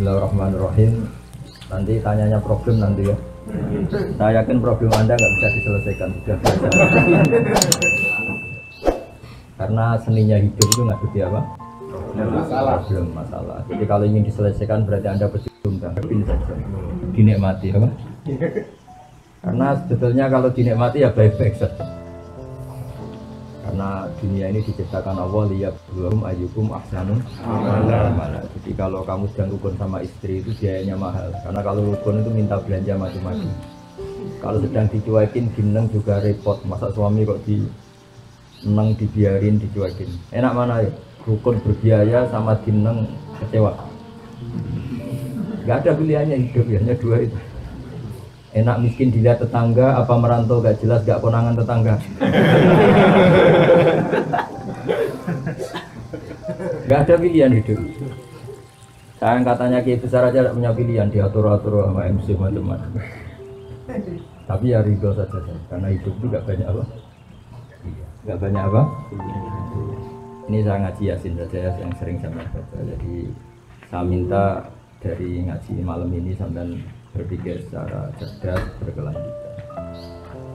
Bismillahirrahmanirrahim. Nanti tanyanya problem nanti ya. Saya yakin problem Anda nggak bisa diselesaikan sudah biasa. Karena seninya hidup itu ngadepi apa? Masalah. Jadi kalau ingin diselesaikan berarti Anda berjuang saja. Dinikmati apa? Karena sebetulnya kalau dinikmati ya baik-baik saja. Karena dunia ini diciptakan Allah liyabluwakum ayyukum ahsanu amala. Jadi kalau kamu sedang rukun sama istri itu biayanya mahal. Karena kalau rukun itu minta belanja macam-macam. Kalau sedang dicuekin gineng juga repot. Masa suami kok neng dibiarin dicuekin. Enak mana ya? Rukun berbiaya sama gineng kecewa. Gak ada pilihannya hidup ya, hanya dua itu. Enak miskin dilihat tetangga, apa merantau gak jelas gak konangan tetangga. Gak ada pilihan hidup. Sayang katanya Kiai besar aja tidak punya pilihan, diatur-atur sama MC macam-macam. Tapi ya ridho saja karena hidup itu gak banyak apa. Gak banyak apa. Ini saya ngaji Yasin saja yang sering saya baca. Jadi saya minta dari ngaji malam ini sampai berpikir secara cerdas berkelanjutan.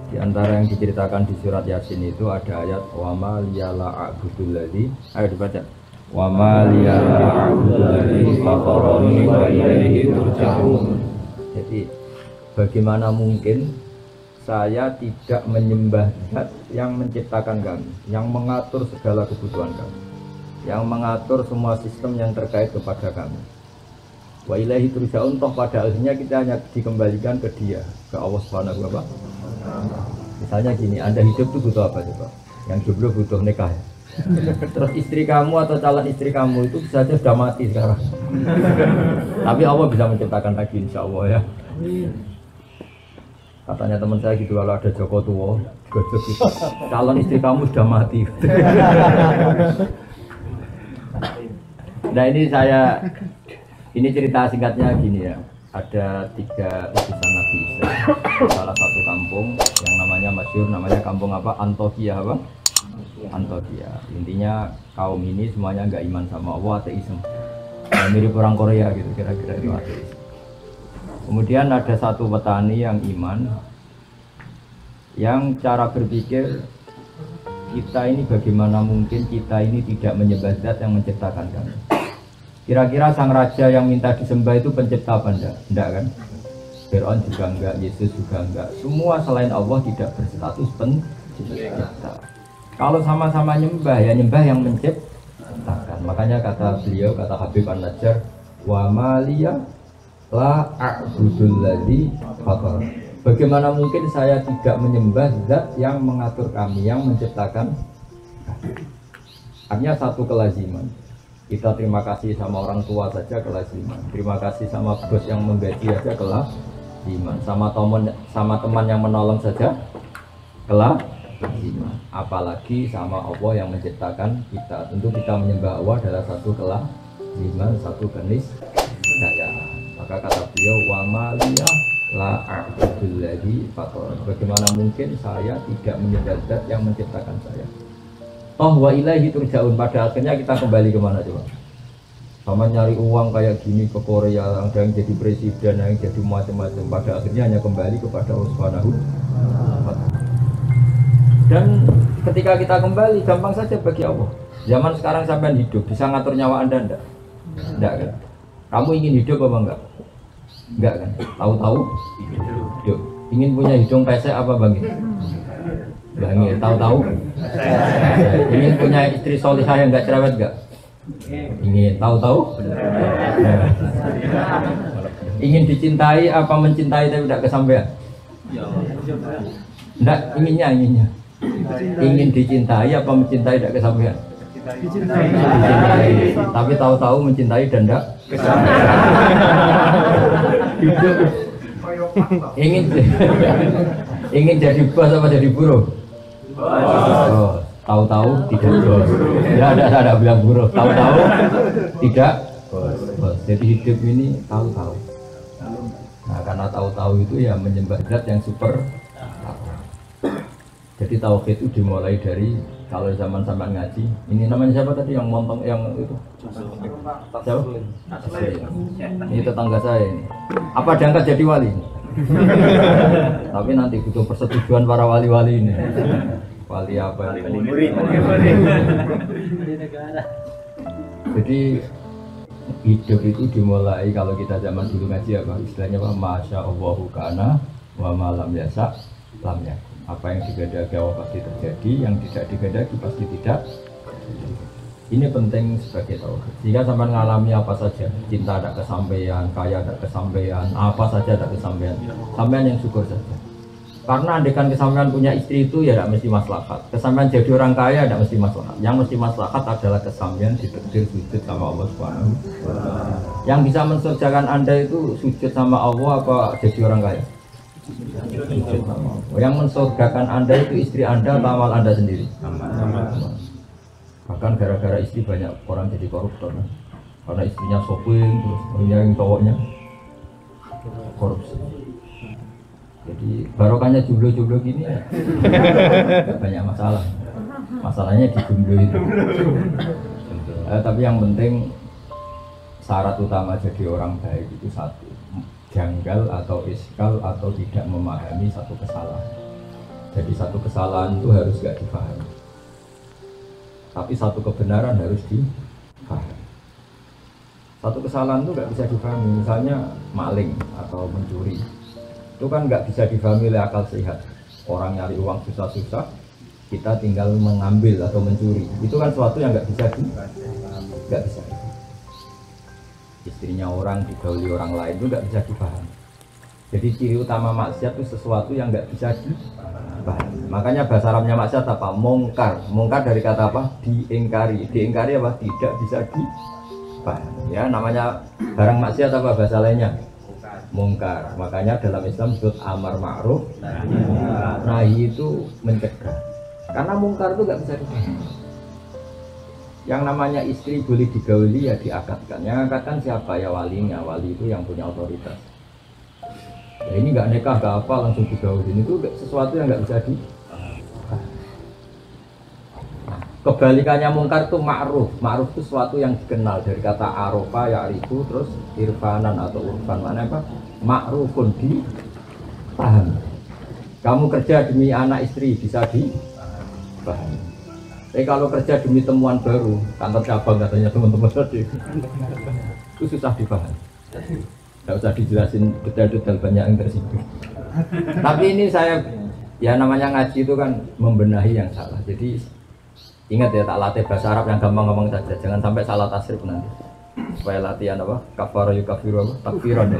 Di antara yang diceritakan di surat Yasin itu ada ayat wa ma liyala a'budul ladzi, ayo dibaca. Wa ma liyala a'budul ladzi fatarani wa ilaihi turja'un. Jadi bagaimana mungkin saya tidak menyembah Zat yang menciptakan kami, yang mengatur segala kebutuhan kami, yang mengatur semua sistem yang terkait kepada kami. Wa ilaihi turja'un, toh pada akhirnya kita hanya dikembalikan ke Dia, ke Allah Subhanahu wa ta'ala. Misalnya gini, Anda hidup itu butuh apa coba? Yang jomblo butuh nikah ya? Terus istri kamu atau calon istri kamu itu bisa saja sudah mati sekarang. Tapi Allah bisa menciptakan lagi insya Allah ya. Katanya teman saya gitu, kalau ada Joko Tua gitu, calon istri kamu sudah mati. Nah ini cerita singkatnya gini ya. Ada 3 utusan Nabi Isa. Salah satu kampung yang namanya masyhur, namanya kampung apa? Antokia apa? Antokia. Intinya kaum ini semuanya nggak iman sama Allah, ateisme. Mirip orang Korea gitu kira-kira itu ateis. Kemudian ada satu petani yang iman, yang cara berpikir kita ini bagaimana mungkin kita ini tidak menyembah Zat yang menciptakan kami. Kira-kira sang raja yang minta disembah itu pencipta apa enggak? Enggak kan? Fir'aun juga enggak, Yesus juga enggak. Semua selain Allah tidak berstatus pencipta. Kalau sama-sama nyembah, ya nyembah yang menciptakan. Makanya kata beliau, kata Habib An-Najjar, wa maliya la a'budul ladzi fatar. Bagaimana mungkin saya tidak menyembah Zat yang mengatur kami, yang menciptakan? Artinya satu kelaziman. Kita terima kasih sama orang tua saja kelaziman. Terima kasih sama bos yang menggaji saja kelaziman. Sama teman yang menolong saja kelaziman. Apalagi sama Allah yang menciptakan kita. Tentu kita menyembah Allah adalah satu kelaziman, satu keniscayaan. Maka kata beliau wa maliyah la a'budul ladzi fatar. Bagaimana mungkin saya tidak menyembah Zat yang menciptakan saya? Toh wa ilaihi turja'un, pada akhirnya kita kembali kemana coba? Sama nyari uang kayak gini ke Korea, ada yang jadi presiden, ada yang jadi macam-macam, pada akhirnya hanya kembali kepada Allah Subhanahu wa ta'ala. Dan ketika kita kembali, gampang saja bagi Allah. Zaman sekarang sampai hidup, bisa ngatur nyawa Anda enggak? Enggak kan? Kamu ingin hidup apa enggak? Enggak kan? Tahu-tahu hidup. Ingin punya hidung pesek apa Bang? Bangin, tahu-tahu ingin punya istri solihah yang nggak cerewet nggak? Ingin, tahu-tahu ingin dicintai apa mencintai tapi tidak kesampaian? Enggak, inginnya ingin dicintai apa mencintai tidak kesampaian? Dicintai, tapi tahu-tahu mencintai dan tidak kesampaian. ingin jadi bos apa jadi buruh? Oh, tahu-tahu tidak bos. Ya ada bilang buruh. Tahu-tahu tidak bos. Jadi hidup ini tahu-tahu. Nah, karena tahu-tahu itu ya menyembah Zat yang super. Jadi tauhid itu dimulai dari kalau zaman sampean ngaji, ini namanya siapa tadi yang montong yang itu? Siapa? Ini tetangga saya ini. Apa diangkat jadi wali? Tapi nanti butuh persetujuan para wali-wali ini. Wali apa? Wali murid. Jadi hidup itu dimulai kalau kita zaman dulu ngaji apa? Istilahnya apa? Masya Allahu kana wa malam yasa lam yakun. Apa yang digadaki Allah pasti terjadi, yang tidak digadaki pasti tidak. Ini penting sebagai tauhid. Jika sampai mengalami apa saja, cinta ada kesampaian, kaya ada kesampaian, apa saja ada kesampaian, sampean yang syukur saja. Karena andaikan kesampaian punya istri itu ya tidak mesti maslahat. Kesampaian jadi orang kaya tidak mesti maslahat. Yang mesti maslahat adalah kesampaian ditakdir sujud sama Allah Subhanahu wa Ta'ala. Yang bisa mensurgakan Anda itu sujud sama Allah apa jadi orang kaya? Sujud sama Allah. Yang mensurgakan Anda itu istri Anda atau amal Anda sendiri? Bahkan gara-gara istri banyak orang jadi koruptor kan? Karena istrinya shopping terus yang cowoknya korupsi. Jadi barokahnya jumlah-jumlah gini ya banyak masalah. Masalahnya di jumlah itu. Tapi yang penting syarat utama jadi orang baik itu satu, janggal atau iskal atau tidak memahami satu kesalahan. Jadi satu kesalahan itu harus gak dipahami, tapi satu kebenaran harus dipahami. Satu kesalahan itu gak bisa dipahami, misalnya maling atau mencuri, itu kan nggak bisa difahami oleh akal sehat. Orang nyari uang susah-susah, kita tinggal mengambil atau mencuri, itu kan sesuatu yang nggak bisa nggak bisa. Istrinya orang digauli orang lain itu nggak bisa dipahami. Jadi ciri utama maksiat itu sesuatu yang nggak bisa dipahami. Makanya bahasa Arabnya maksiat apa? Mungkar. Mungkar dari kata apa? Diingkari. Diingkari apa? Tidak bisa dipahami. Ya, namanya barang maksiat apa bahasa lainnya? Mungkar. Makanya dalam Islam disebut amar ma'ruf nahi itu mencegah. Karena mungkar itu nggak bisa dipahami. Yang namanya istri boleh digauli ya diakatkan. Yang akatkan siapa? Ya walinya. Wali itu yang punya otoritas. Ya ini nggak nikah, nggak apa langsung digaulin, itu sesuatu yang nggak bisa di. Kebalikannya mungkar itu ma'ruf. Ma'ruf itu sesuatu yang dikenal dari kata arofa ya arifu, terus irfanan atau urfan. Mana apa? Ma'rufun dipahami. Kamu kerja demi anak istri bisa dipahami. Tapi kalau kerja demi temuan baru, kantor cabang katanya teman-teman tadi, itu susah dipahami. Tidak usah dijelasin detail-detail banyak yang tersinggung. Tapi ini saya, ya namanya ngaji itu kan membenahi yang salah. Jadi ingat ya, tak latih bahasa Arab yang gampang-gampang saja, jangan sampai salah tasrif nanti. Supaya latihan apa? Kafara yukafiru apa? Takfiran ya.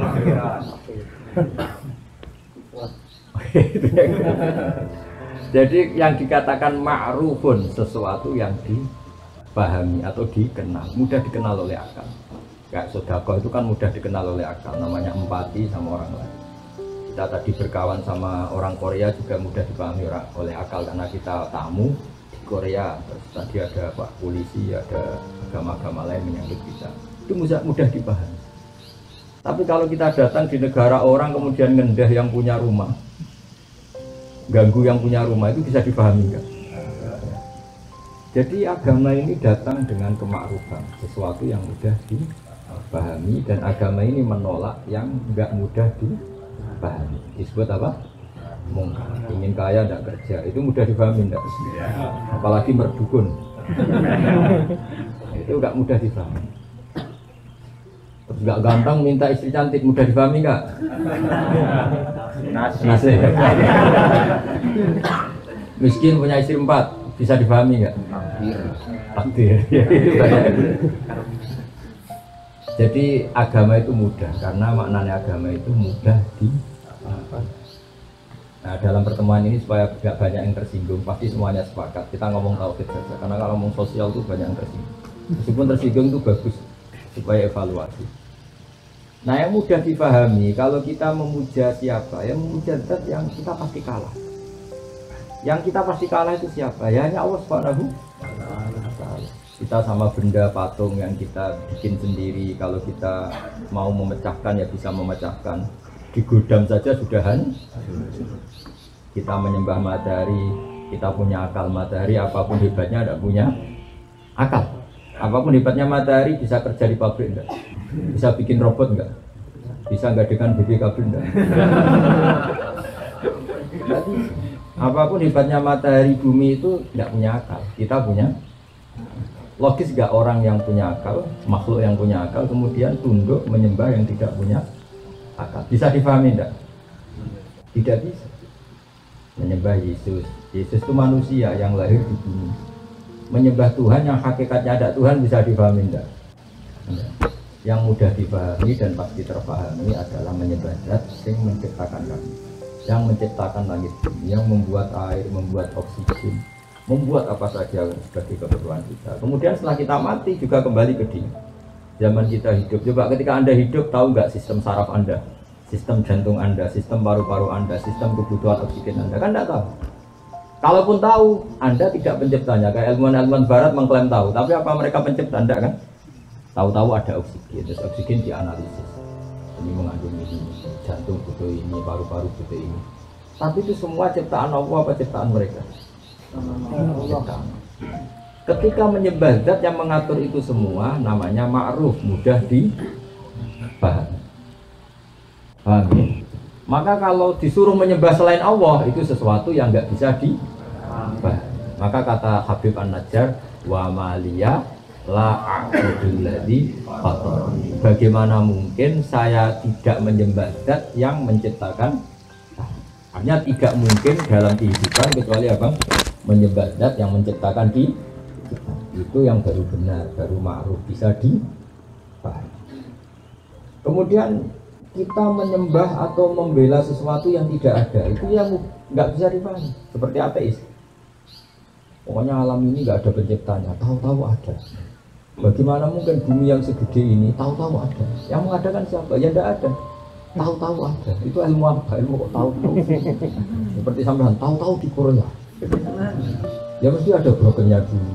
Jadi yang dikatakan ma'rufun sesuatu yang dipahami atau dikenal, mudah dikenal oleh akal. Kayak sedekah itu kan mudah dikenal oleh akal, namanya empati sama orang lain. Kita tadi berkawan sama orang Korea juga mudah dipahami oleh akal karena kita tamu di Korea. Terus tadi ada Pak polisi, ada agama-agama lain menyambut kita. Itu mudah dipahami. Tapi kalau kita datang di negara orang kemudian ngendah yang punya rumah, ganggu yang punya rumah, itu bisa dipahami enggak? Jadi agama ini datang dengan kemakrufan, sesuatu yang mudah dipahami, dan agama ini menolak yang enggak mudah dipahami. Disebut apa? Mungkar. Ingin kaya enggak kerja, itu mudah dipahami enggak? Apalagi merdukun. Itu enggak mudah dipahami. Terus enggak ganteng minta istri cantik, mudah dipahami enggak? Nasi. Miskin punya istri 4, bisa dipahami enggak? Takdir. Jadi agama itu mudah, karena maknanya agama itu mudah dipahami. Nah, dalam pertemuan ini supaya tidak banyak yang tersinggung, pasti semuanya sepakat kita ngomong tauhid saja, karena kalau ngomong sosial itu banyak yang tersinggung. Meskipun tersinggung itu bagus supaya evaluasi. Nah, yang mudah dipahami kalau kita memuja siapa, yang memuja zat yang kita pasti kalah. Yang kita pasti kalah itu siapa? Ya hanya Allah Subhanahu wa Ta'ala. Kita sama benda patung yang kita bikin sendiri, kalau kita mau memecahkan ya bisa memecahkan. Di gudang saja sudah hancur. Kita menyembah matahari, Kita punya akal. Matahari apapun hebatnya tidak punya akal. Apapun hebatnya matahari bisa kerja di pabrik enggak? Bisa bikin robot enggak? Bisa enggak dengan BPKB enggak? Apapun hebatnya matahari bumi itu tidak punya akal. Kita punya. Logis gak orang yang punya akal, makhluk yang punya akal kemudian tunduk menyembah yang tidak punya akal? Bisa difahami enggak? Tidak bisa. Menyembah Yesus. Yesus itu manusia yang lahir di bumi. Menyembah Tuhan yang hakikatnya ada Tuhan bisa difahami enggak? Yang mudah dipahami dan pasti terpahami adalah menyembah Zat yang menciptakan kami, yang menciptakan langit bumi, yang membuat air, membuat oksigen, membuat apa saja sebagai kebutuhan kita. Kemudian setelah kita mati juga kembali ke dia. Zaman kita hidup, coba ketika Anda hidup tahu nggak sistem saraf Anda, sistem jantung Anda, sistem paru-paru Anda, sistem kebutuhan oksigen Anda? Kan nggak tahu. Kalaupun tahu, Anda tidak penciptanya. Kayak ilmuwan-ilmuwan Barat mengklaim tahu, tapi apa mereka pencipta? Anda kan? Tahu-tahu ada oksigen, terus oksigen dianalisis. Ini mengandung ini, jantung butuh ini, paru-paru butuh ini. Tapi itu semua ciptaan Allah apa ciptaan mereka? Ketika menyembah Zat yang mengatur itu semua namanya ma'ruf, mudah dipahami. Paham ya? Maka kalau disuruh menyembah selain Allah itu sesuatu yang nggak bisa dipahami. Maka kata Habib An-Najjar, wa maliya la a'budul ladzi fatarani. Bagaimana mungkin saya tidak menyembah Zat yang menciptakan? Artinya tidak mungkin dalam kehidupan kecuali apa? Menyembah Zat yang menciptakan itu yang baru benar, baru ma'ruf, bisa dipahami. Kemudian kita menyembah atau membela sesuatu yang tidak ada, itu yang nggak bisa dipahami, seperti ateis. Pokoknya alam ini nggak ada penciptanya, tahu-tahu ada. Bagaimana mungkin bumi yang segede ini tahu-tahu ada? Yang mengadakan siapa? Ya tidak ada. Tahu-tahu ada. Itu ilmu apa? Ilmu kok tahu-tahu. Seperti sampean tahu-tahu di Korea. Ya mesti ada brokernya dulu.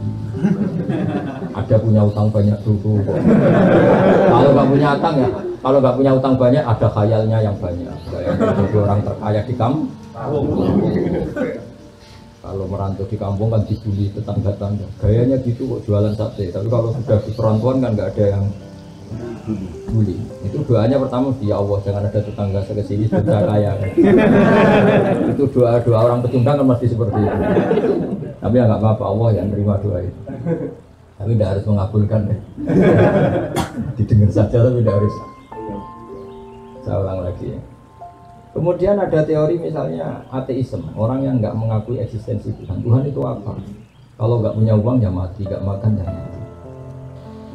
Ada punya utang banyak dulu. Kalau nggak punya utang ya, kalau nggak punya utang banyak ada khayalnya yang banyak. Kayak jadi orang terkaya di kampung. Kalau merantau di kampung kan dibully tetangga-tetangga. Gayanya gitu kok jualan sate. Tapi kalau sudah di perantauan kan nggak ada yang bully. Itu doanya pertama, ya Allah jangan ada tetangga saya kesini sudah kaya. Itu doa orang pecundang kan mesti seperti itu. Tapi ya nggak apa-apa, Allah yang menerima doa itu. Tapi tidak harus mengabulkan deh. Didengar saja tapi tidak harus. Saya ulang lagi ya. Kemudian ada teori misalnya ateisme, orang yang nggak mengakui eksistensi Tuhan. Tuhan itu apa? Kalau nggak punya uang ya mati, nggak makan ya mati.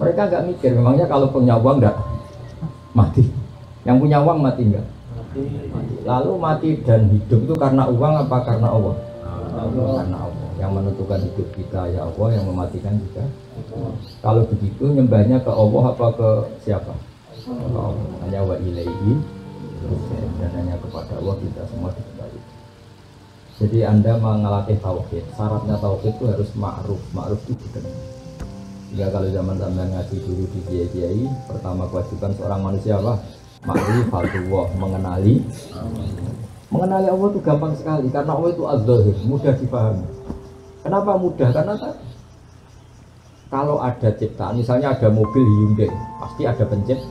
Mereka nggak mikir, memangnya kalau punya uang nggak mati? Yang punya uang mati nggak? Mati. Lalu mati dan hidup itu karena uang apa karena Allah? Karena Allah. Yang menentukan hidup kita ya Allah, yang mematikan juga. Kalau begitu nyembahnya ke Allah apa ke siapa? Ke Allah. Hanya wa ilaihi dan hanya kepada Allah kita semua dikembali. Jadi Anda mengelatih tauhid, syaratnya tauhid itu harus ma'ruf, ma'ruf itu dikenal. Ya kalau zaman sampean ngaji dulu di kiai-kiai, pertama kewajiban seorang manusia apa? Ma'rifatullah, mengenali. Mengenali Allah itu gampang sekali karena Allah itu az-zahir, mudah dipahami. Kenapa mudah? Karena kalau ada ciptaan, misalnya ada mobil Hyundai, pasti ada pencipta.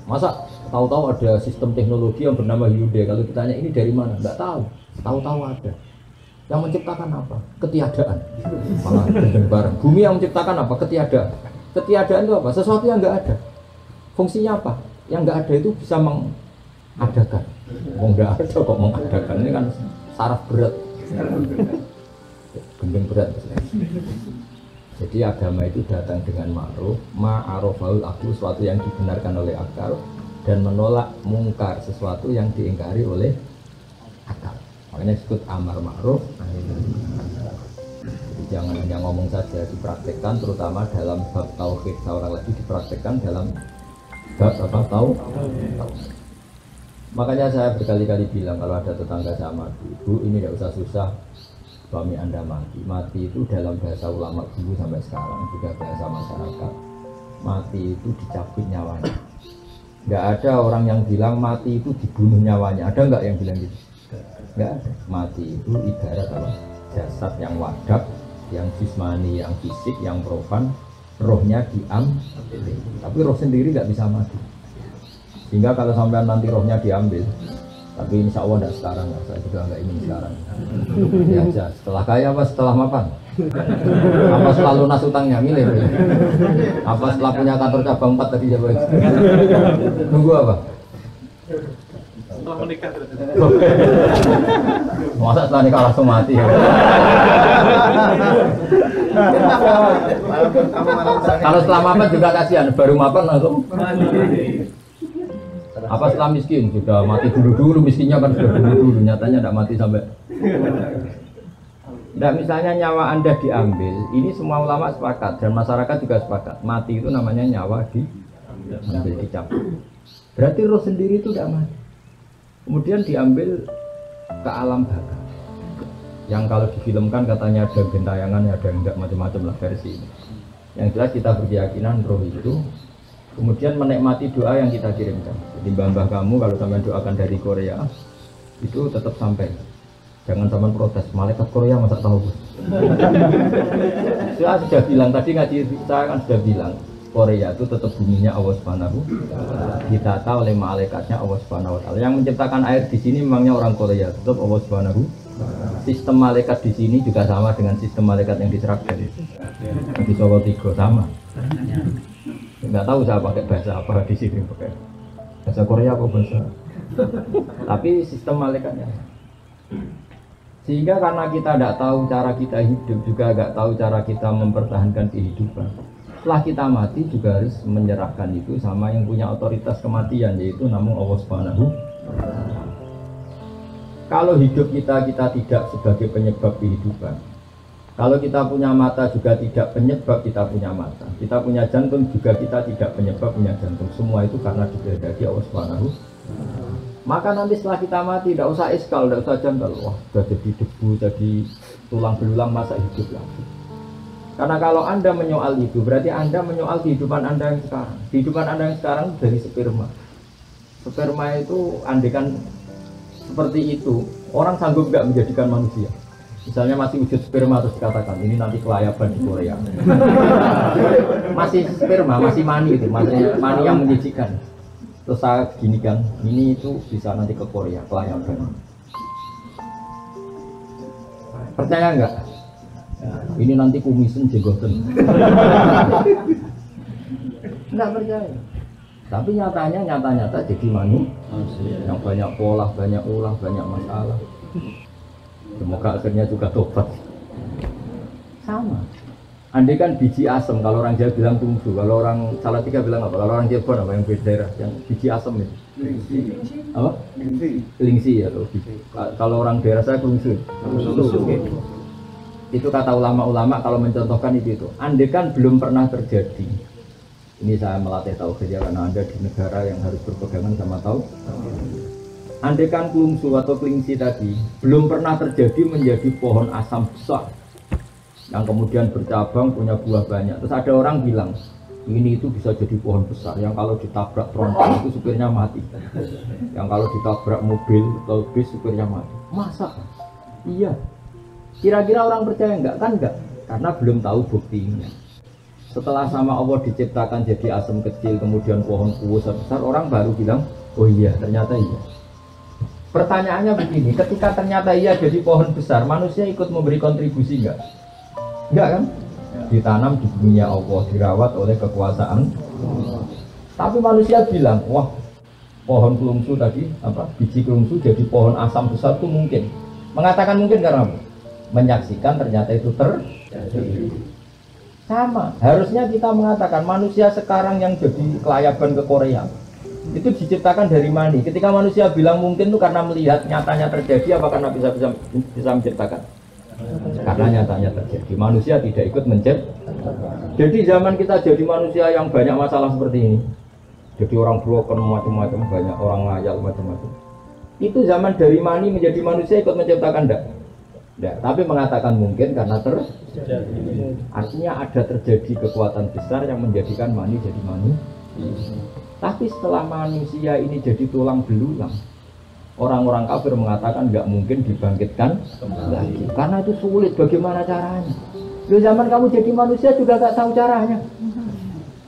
Masa tahu-tahu ada sistem teknologi yang bernama Hyundai, kalau ditanya ini dari mana? Enggak tahu. Tahu-tahu ada. Yang menciptakan apa? Ketiadaan. Malah bareng. Bumi yang menciptakan apa? Ketiadaan. Ketiadaan itu apa? Sesuatu yang enggak ada. Fungsinya apa? Yang enggak ada itu bisa mengadakan. Mau enggak ada kok mengadakan. Ini kan saraf berat. Gendeng berat. Jadi agama itu datang dengan ma'ruf, ma'arofaul aklu, sesuatu yang dibenarkan oleh akal, dan menolak mungkar, sesuatu yang diingkari oleh akal. Makanya disebut amar ma'ruf. Jadi jangan hanya ngomong saja, dipraktekkan, terutama dalam bab tauhid. Seorang lagi dipraktekkan dalam bab apa? Tauhid. Makanya saya berkali-kali bilang kalau ada tetangga saya mati, Bu ini tidak usah susah, suami Anda mati. Mati itu dalam bahasa ulama dulu sampai sekarang juga bahasa masyarakat. Mati itu dicabut nyawanya. Nggak ada orang yang bilang mati itu dibunuh nyawanya. Ada nggak yang bilang gitu? Nggak ada. Mati itu ibarat apa? Jasa. jasad yang wadak, yang jismani, yang fisik, yang profan, rohnya diambil. Tapi roh sendiri nggak bisa mati. Sehingga kalau sampai nanti rohnya diambil, tapi insya Allah tidak sekarang, saya juga nggak ingin sekarang. Ya aja, setelah kaya apa setelah mapan? Apa setelah lunas utangnya milih? Apa setelah punya kantor cabang 4 tadi ya, nunggu apa? Setelah menikah. Masa setelah nikah langsung mati ya? Kalau setelah mapan juga kasihan, baru mapan langsung apa setelah miskin sudah mati dulu miskinnya kan sudah dulu nyatanya tidak mati sampai. Tidak, misalnya nyawa Anda diambil, ini semua ulama sepakat dan masyarakat juga sepakat. Mati itu namanya nyawa diambil, dicabut. Berarti roh sendiri itu tidak mati. Kemudian diambil ke alam baka. Yang kalau difilmkan katanya ada gentayangan, ada enggak macam-macam lah versi ini. Yang jelas kita berkeyakinan roh itu kemudian menikmati doa yang kita kirimkan. Jadi mbah-mbah kamu kalau sampai doakan dari Korea itu tetap sampai. Jangan sampai protes, malaikat Korea masa tahu. Saya sudah bilang tadi ngaji, saya kan sudah bilang Korea itu tetap buminya Allah Subhanahu. Ditata oleh malaikatnya Allah Subhanahu wa taala. Yang menciptakan air di sini memangnya orang Korea, tetap Allah Subhanahu. Sistem malaikat di sini juga sama dengan sistem malaikat yang di Sragen. Di Solo Tigo sama. Enggak tahu saya pakai bahasa apa di sini, pakai bahasa Korea apa bahasa. Tapi sistem malaikatnya. Sehingga karena kita tidak tahu cara kita hidup, juga tidak tahu cara kita mempertahankan kehidupan. Setelah kita mati juga harus menyerahkan itu sama yang punya otoritas kematian, yaitu namun Allah Subhanahu. Kalau hidup kita tidak sebagai penyebab kehidupan. Kalau kita punya mata juga tidak penyebab kita punya mata. Kita punya jantung juga kita tidak penyebab punya jantung. Semua itu karena dikehendaki Allah Subhanahu. Maka nanti setelah kita mati tidak usah iskal, tidak usah janggal. Wah, sudah jadi debu, jadi tulang belulang, masa hidup lagi. Karena kalau Anda menyoal itu, berarti Anda menyoal kehidupan Anda yang sekarang. Kehidupan Anda yang sekarang dari sperma. Sperma itu andekan seperti itu, orang sanggup nggak menjadikan manusia. Misalnya masih wujud sperma terus dikatakan ini nanti kelayaban di Korea. Masih sperma, masih mani itu, masih mani yang menjijikan. Terus saya gini kan, ini itu bisa nanti ke Korea, kelayaban. Percaya nggak? Ini nanti kumisen jenggoten. Nggak percaya. Tapi nyata-nyata jadi manusia yang banyak pola, banyak ulah, banyak masalah. Semoga akhirnya juga tobat. Sama. Andai kan biji asam, kalau orang Jawa bilang tungsu, kalau orang Salatiga bilang apa? Kalau orang Cirebon apa yang beda daerah? Yang biji asam itu? Apa? Lingsi ya loh. Kalau orang daerah saya tungsu. Itu kata ulama-ulama kalau mencontohkan itu. Andai kan belum pernah terjadi. Ini saya melatih tauhid ya, karena Anda di negara yang harus berpegangan sama tauhid. Andai kan kelungsu atau kelingsi tadi belum pernah terjadi menjadi pohon asam besar yang kemudian bercabang punya buah banyak. Terus ada orang bilang ini itu bisa jadi pohon besar yang kalau ditabrak tronton itu supirnya mati, yang kalau ditabrak mobil atau bis supirnya mati. Masa? Iya. Kira-kira orang percaya enggak? Kan enggak, karena belum tahu buktinya. Setelah sama Allah diciptakan jadi asam kecil kemudian pohon besar, orang baru bilang oh iya ternyata iya. Pertanyaannya begini, ketika ternyata iya jadi pohon besar, manusia ikut memberi kontribusi enggak? Enggak kan? Ditanam di bumi Allah, dirawat oleh kekuasaan. Tapi manusia bilang, wah pohon kelungsu tadi, apa biji kelungsu jadi pohon asam besar itu mungkin. Mengatakan mungkin karena apa? Menyaksikan ternyata itu terjadi. Sama, harusnya kita mengatakan manusia sekarang yang jadi kelayaban ke Korea itu diciptakan dari mani. Ketika manusia bilang mungkin itu karena melihat nyatanya terjadi, apa karena bisa menciptakan? Karena nyatanya terjadi. Manusia tidak ikut menciptakan. Jadi zaman kita jadi manusia yang banyak masalah seperti ini, jadi orang broken macam-macam, banyak orang ngayal macam-macam. Itu zaman dari mani menjadi manusia ikut menciptakan enggak? Enggak, tapi mengatakan mungkin karena terjadi. Artinya ada terjadi kekuatan besar yang menjadikan mani jadi manusia. Tapi setelah manusia ini jadi tulang belulang, Orang-orang kafir mengatakan nggak mungkin dibangkitkan lagi, karena itu sulit. Bagaimana caranya? Di zaman kamu jadi manusia juga nggak tahu caranya.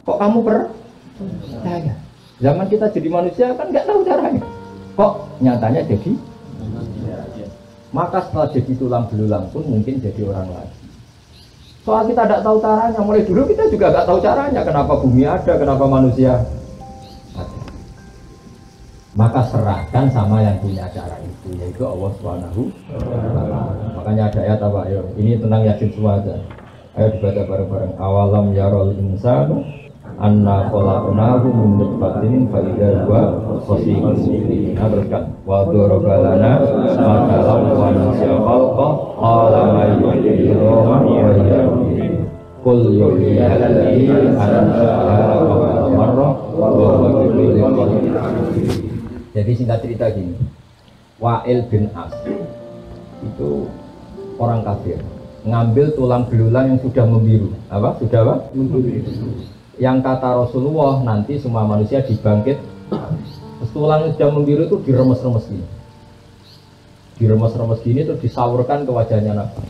Kok kamu percaya? Zaman kita jadi manusia kan nggak tahu caranya. Kok nyatanya jadi? Maka setelah jadi tulang belulang pun mungkin jadi orang lagi. Soal kita tidak tahu caranya, mulai dulu kita juga nggak tahu caranya. Kenapa bumi ada, kenapa manusia ada. Maka serahkan sama yang punya cara itu, yaitu Allah Subhanahu wa Ta'ala. Makanya ada ayat apa? Ayo, ini tentang Yasin semua aja. Ayo dibaca bareng-bareng. Awalam yarol insanu anna khalaqnahu min nutfatin fa idza huwa khasimun mubin. Teruskan. Wa daraba lana matalan wa nasiya khalqa qala ma yuhyi wa yumiitu. Qul yuhyi alladhi ansha'a awwala marrah wa huwa bi kulli khalqin alim. Jadi singkat cerita gini, Wa'il bin As itu orang kafir, ngambil tulang belulang yang sudah membiru. Apa? Sudah apa? Membiru. Yang kata Rasulullah nanti semua manusia dibangkit. Tulang yang sudah membiru itu diremes-remes gini. Diremes-remes gini terus disaurkan ke wajahnya Nabi.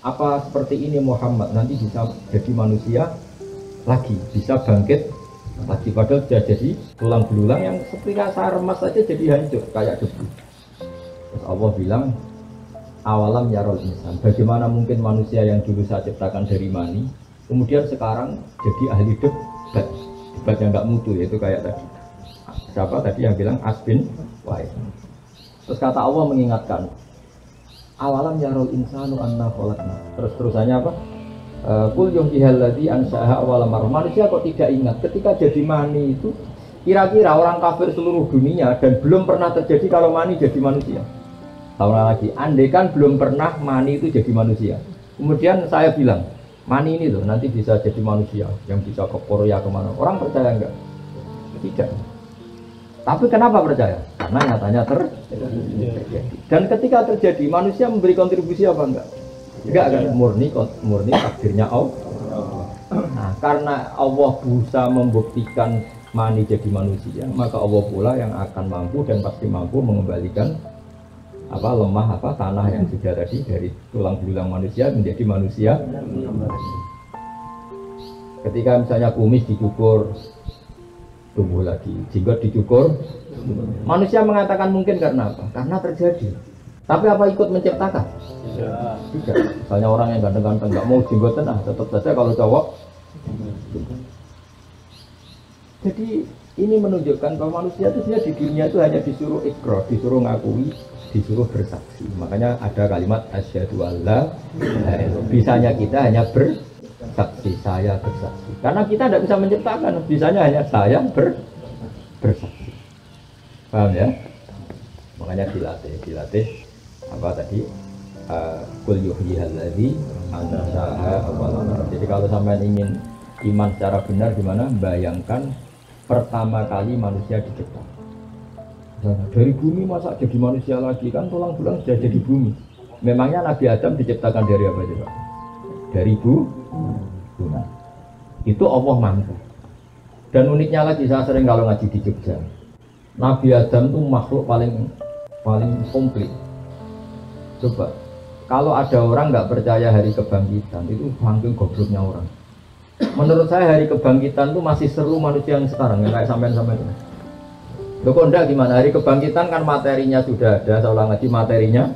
Apa seperti ini Muhammad nanti bisa jadi manusia lagi, bisa bangkit lagi, padahal sudah jadi tulang belulang yang seperti saya remas saja jadi hancur kayak debu. Terus Allah bilang, awalam yarol insan, bagaimana mungkin manusia yang dulu saya ciptakan dari mani kemudian sekarang jadi ahli debat yang nggak mutu, yaitu kayak tadi siapa tadi yang bilang Asbin Wa'il. Terus kata Allah mengingatkan, awalam yarol insanu anna khalaqna, terusannya apa? Qul yuhyihal ladzi ansha'a awwala marrah. Manusia kok tidak ingat ketika jadi mani itu, kira-kira orang kafir seluruh dunia dan belum pernah terjadi kalau mani jadi manusia. Tahu lagi, andai kan belum pernah mani itu jadi manusia. Kemudian saya bilang, mani ini loh nanti bisa jadi manusia yang bisa ke Korea kemana. Orang percaya enggak? Tidak. Tapi kenapa percaya? Karena nyatanya terjadi. Dan ketika terjadi, manusia memberi kontribusi apa enggak? Enggak kan, murni takdirnya Allah. Nah, karena Allah bisa membuktikan mani jadi manusia, maka Allah pula yang akan mampu dan pasti mampu mengembalikan tanah yang sudah tadi dari tulang belulang manusia menjadi manusia. Ketika misalnya kumis dicukur tumbuh lagi, jenggot dicukur, manusia mengatakan mungkin karena apa? Karena terjadi. Tapi apa ikut menciptakan? Tidak. Misalnya orang yang ganteng-ganteng nggak mau jenggotan, tetap saja kalau cowok. Jadi ini menunjukkan bahwa manusia itu sebenarnya di dunia itu hanya disuruh ikrar, disuruh ngakui, disuruh bersaksi. Makanya ada kalimat asyhadu alla ilaha illallah. Bisanya kita hanya bersaksi, saya bersaksi. Karena kita tidak bisa menciptakan, bisanya hanya saya bersaksi. Paham ya? Makanya dilatih. Apa tadi? Qul yuhyihal ladzi ansha'a awwala marrah. Jadi kalau sampean ingin iman secara benar gimana? Bayangkan pertama kali manusia diciptakan. Dari bumi masa jadi manusia lagi, kan tulang belulang sudah jadi bumi. Memangnya Nabi Adam diciptakan dari apa coba? Dari bumi. Itu Allah mampu. Dan uniknya lagi, saya sering kalau ngaji di Jogja, Nabi Adam itu makhluk paling komplit. Coba, kalau ada orang nggak percaya hari kebangkitan, itu saking gobloknya orang. Menurut saya hari kebangkitan itu masih seru manusia yang sekarang, yang kayak sampean-sampean. Loh kok enggak gimana? Hari kebangkitan kan materinya sudah ada, saya ulang lagi materinya.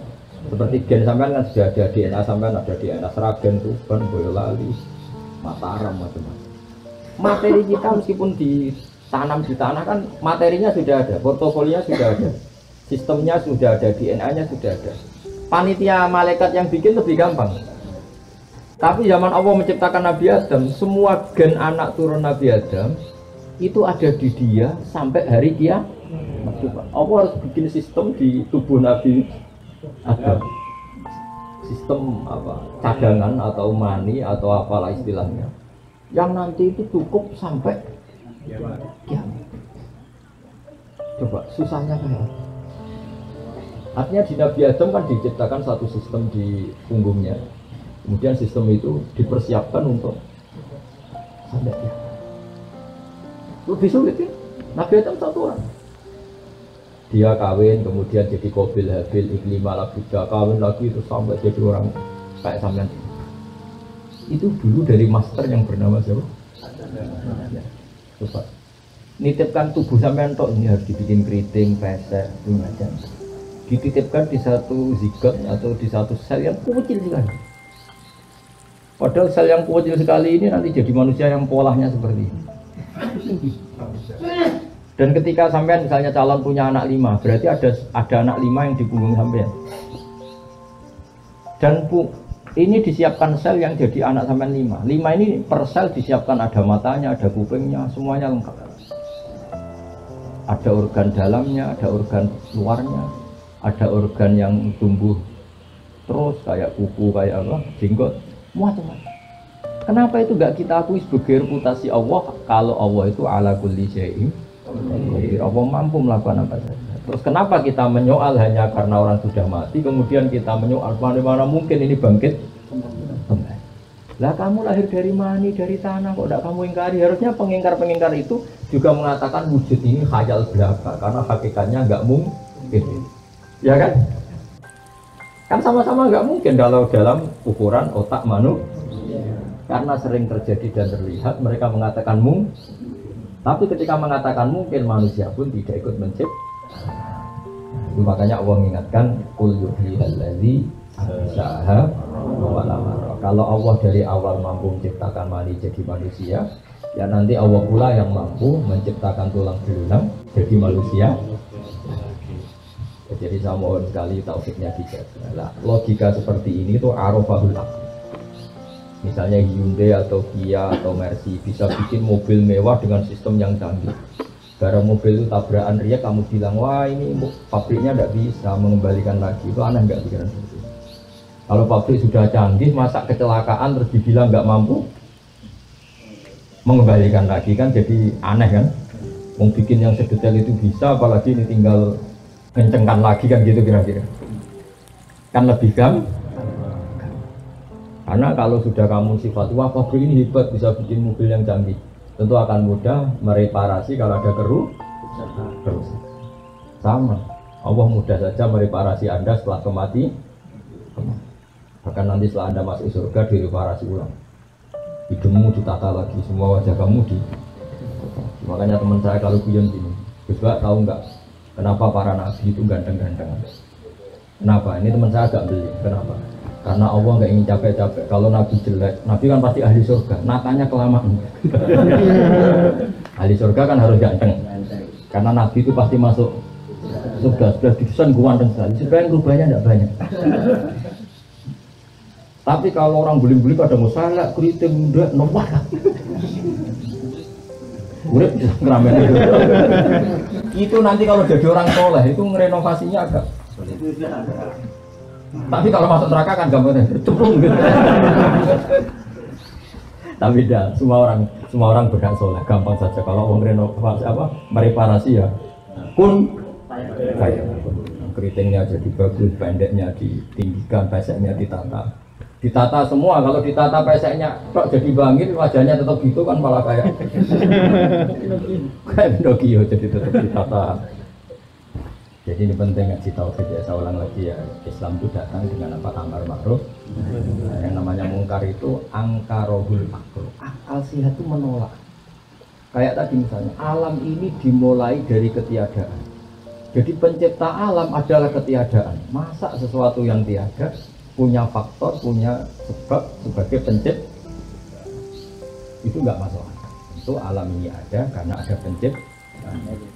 Seperti gen sampean kan sudah ada, DNA sampean ada, DNA Sragen, Tuban, Boyolali, Mataram, macam-macam. Materi kita meskipun ditanam di tanah kan materinya sudah ada, portofolionya sudah ada, sistemnya sudah ada, DNA-nya sudah ada. Panitia malaikat yang bikin lebih gampang. Tapi zaman Allah menciptakan Nabi Adam, semua gen anak turun Nabi Adam itu ada di dia sampai hari kiamat. Allah harus bikin sistem di tubuh Nabi Adam, sistem cadangan atau mani atau apalah istilahnya, yang nanti itu cukup sampai kiamat. Coba susahnya kayak. Artinya di Nabi Adam kan diciptakan satu sistem di punggungnya, kemudian sistem itu dipersiapkan untuk sampai kiamat. Lebih sulit ya, Nabi Adam satu orang. dia kawin kemudian jadi Qabil Habil Iklimah Labuda kawin lagi itu sampai jadi orang kayak sampean. Itu dulu dari master yang bernama siapa? Coba nitipkan tubuh sampean tok ini harus dibikin keriting, pesek, punya dititipkan di satu zigot atau di satu sel yang kecil sekali. Padahal sel yang kecil sekali ini nanti jadi manusia yang polanya seperti ini. Dan ketika sampean misalnya calon punya anak 5, berarti ada anak 5 yang di punggung sampean. Dan ini disiapkan sel yang jadi anak sampean 5. 5 ini per sel disiapkan ada matanya, ada kupingnya, semuanya lengkap. Ada organ dalamnya, ada organ luarnya, ada organ yang tumbuh terus kayak kuku, kayak apa, jenggot, macam-macam. Kenapa itu enggak kita akui sebagai reputasi Allah kalau Allah itu ala kulli syai'in qadir. Allah mampu melakukan apa saja. Terus kenapa kita menyoal hanya karena orang sudah mati, kemudian kita menyoal bagaimana mungkin ini bangkit kembali. Lah kamu lahir dari mani, dari tanah, kok tidak kamu ingkari? Harusnya pengingkar-pengingkar itu juga mengatakan wujud ini khayal belaka karena hakikatnya enggak mungkin. Ya kan? Kan sama-sama nggak mungkin kalau dalam ukuran otak manusia. Karena sering terjadi dan terlihat mereka mengatakan mungkin. Tapi ketika mengatakan mungkin manusia pun tidak ikut mencipta. Makanya Allah mengingatkan qul yuhyillazi anshaha wa lam. Kalau Allah dari awal mampu menciptakan mani jadi manusia, ya nanti Allah pula yang mampu menciptakan tulang belulang jadi manusia. Jadi saya mohon sekali taufiknya dijaga. Nah, logika seperti ini itu arafahul aql. Misalnya Hyundai atau Kia atau Mercy bisa bikin mobil mewah dengan sistem yang canggih. Barang mobil itu tabrakan riak, kamu bilang wah ini pabriknya tidak bisa mengembalikan lagi. Itu aneh nggak pikiran itu? Kalau pabrik sudah canggih, masa kecelakaan terus dibilang nggak mampu mengembalikan lagi, kan jadi aneh kan? Mau bikin yang sedetail itu bisa, apalagi ini tinggal kencengkan lagi kan gitu kira-kira. Kan lebih gampang. Karena kalau sudah kamu sifat wah pabrik ini hebat bisa bikin mobil yang canggih, tentu akan mudah mereparasi kalau ada kerusakan. Sama, Allah mudah saja mereparasi Anda setelah kematian. Bahkan nanti setelah Anda masuk surga direparasi ulang. Hidungmu ditata lagi, semua wajah kamu di. Makanya teman saya kalau guyon gini, coba tahu nggak kenapa para nabi itu ganteng-ganteng? Kenapa? Ini teman saya agak beli. Kenapa? Karena Allah nggak ingin capek-capek. Kalau nabi jelek, nabi kan pasti ahli surga. Natanya kelamaan. Ahli surga kan harus ganteng. Karena nabi itu pasti masuk surga. Sudah didesain ganteng sekali. Supaya rubahnya tidak banyak. Tapi kalau orang beli-beli pada mau salak, keriting, muda, nomor. Urip ngeramen itu. Itu nanti kalau jadi orang soleh itu ngerenovasinya agak sulit. Tapi kalau masuk neraka kan gambarnya cemplung gitu. Tapi dah semua orang berhak soleh, gampang saja kalau orang renovasi apa mereparasi ya. Kun kayak keritingnya jadi bagus, pendeknya ditinggikan, peseknya ditata semua. Kalau ditata peseknya kok jadi bangkit, wajahnya tetap gitu kan malah kayak Pinocchio, jadi tetap ditata. Jadi ini penting ngaji tauhid ya, saya ulang lagi ya. Islam itu datang dengan apa? Amar ma'ruf. Yang namanya mungkar itu angkarohul akal. Akal sehat itu menolak. Kayak tadi misalnya, alam ini dimulai dari ketiadaan. Jadi pencipta alam adalah ketiadaan. Masa sesuatu yang tiada punya faktor, punya sebab sebagai pencipta? Itu enggak masuk akal. Itu alam ini ada karena ada pencipta.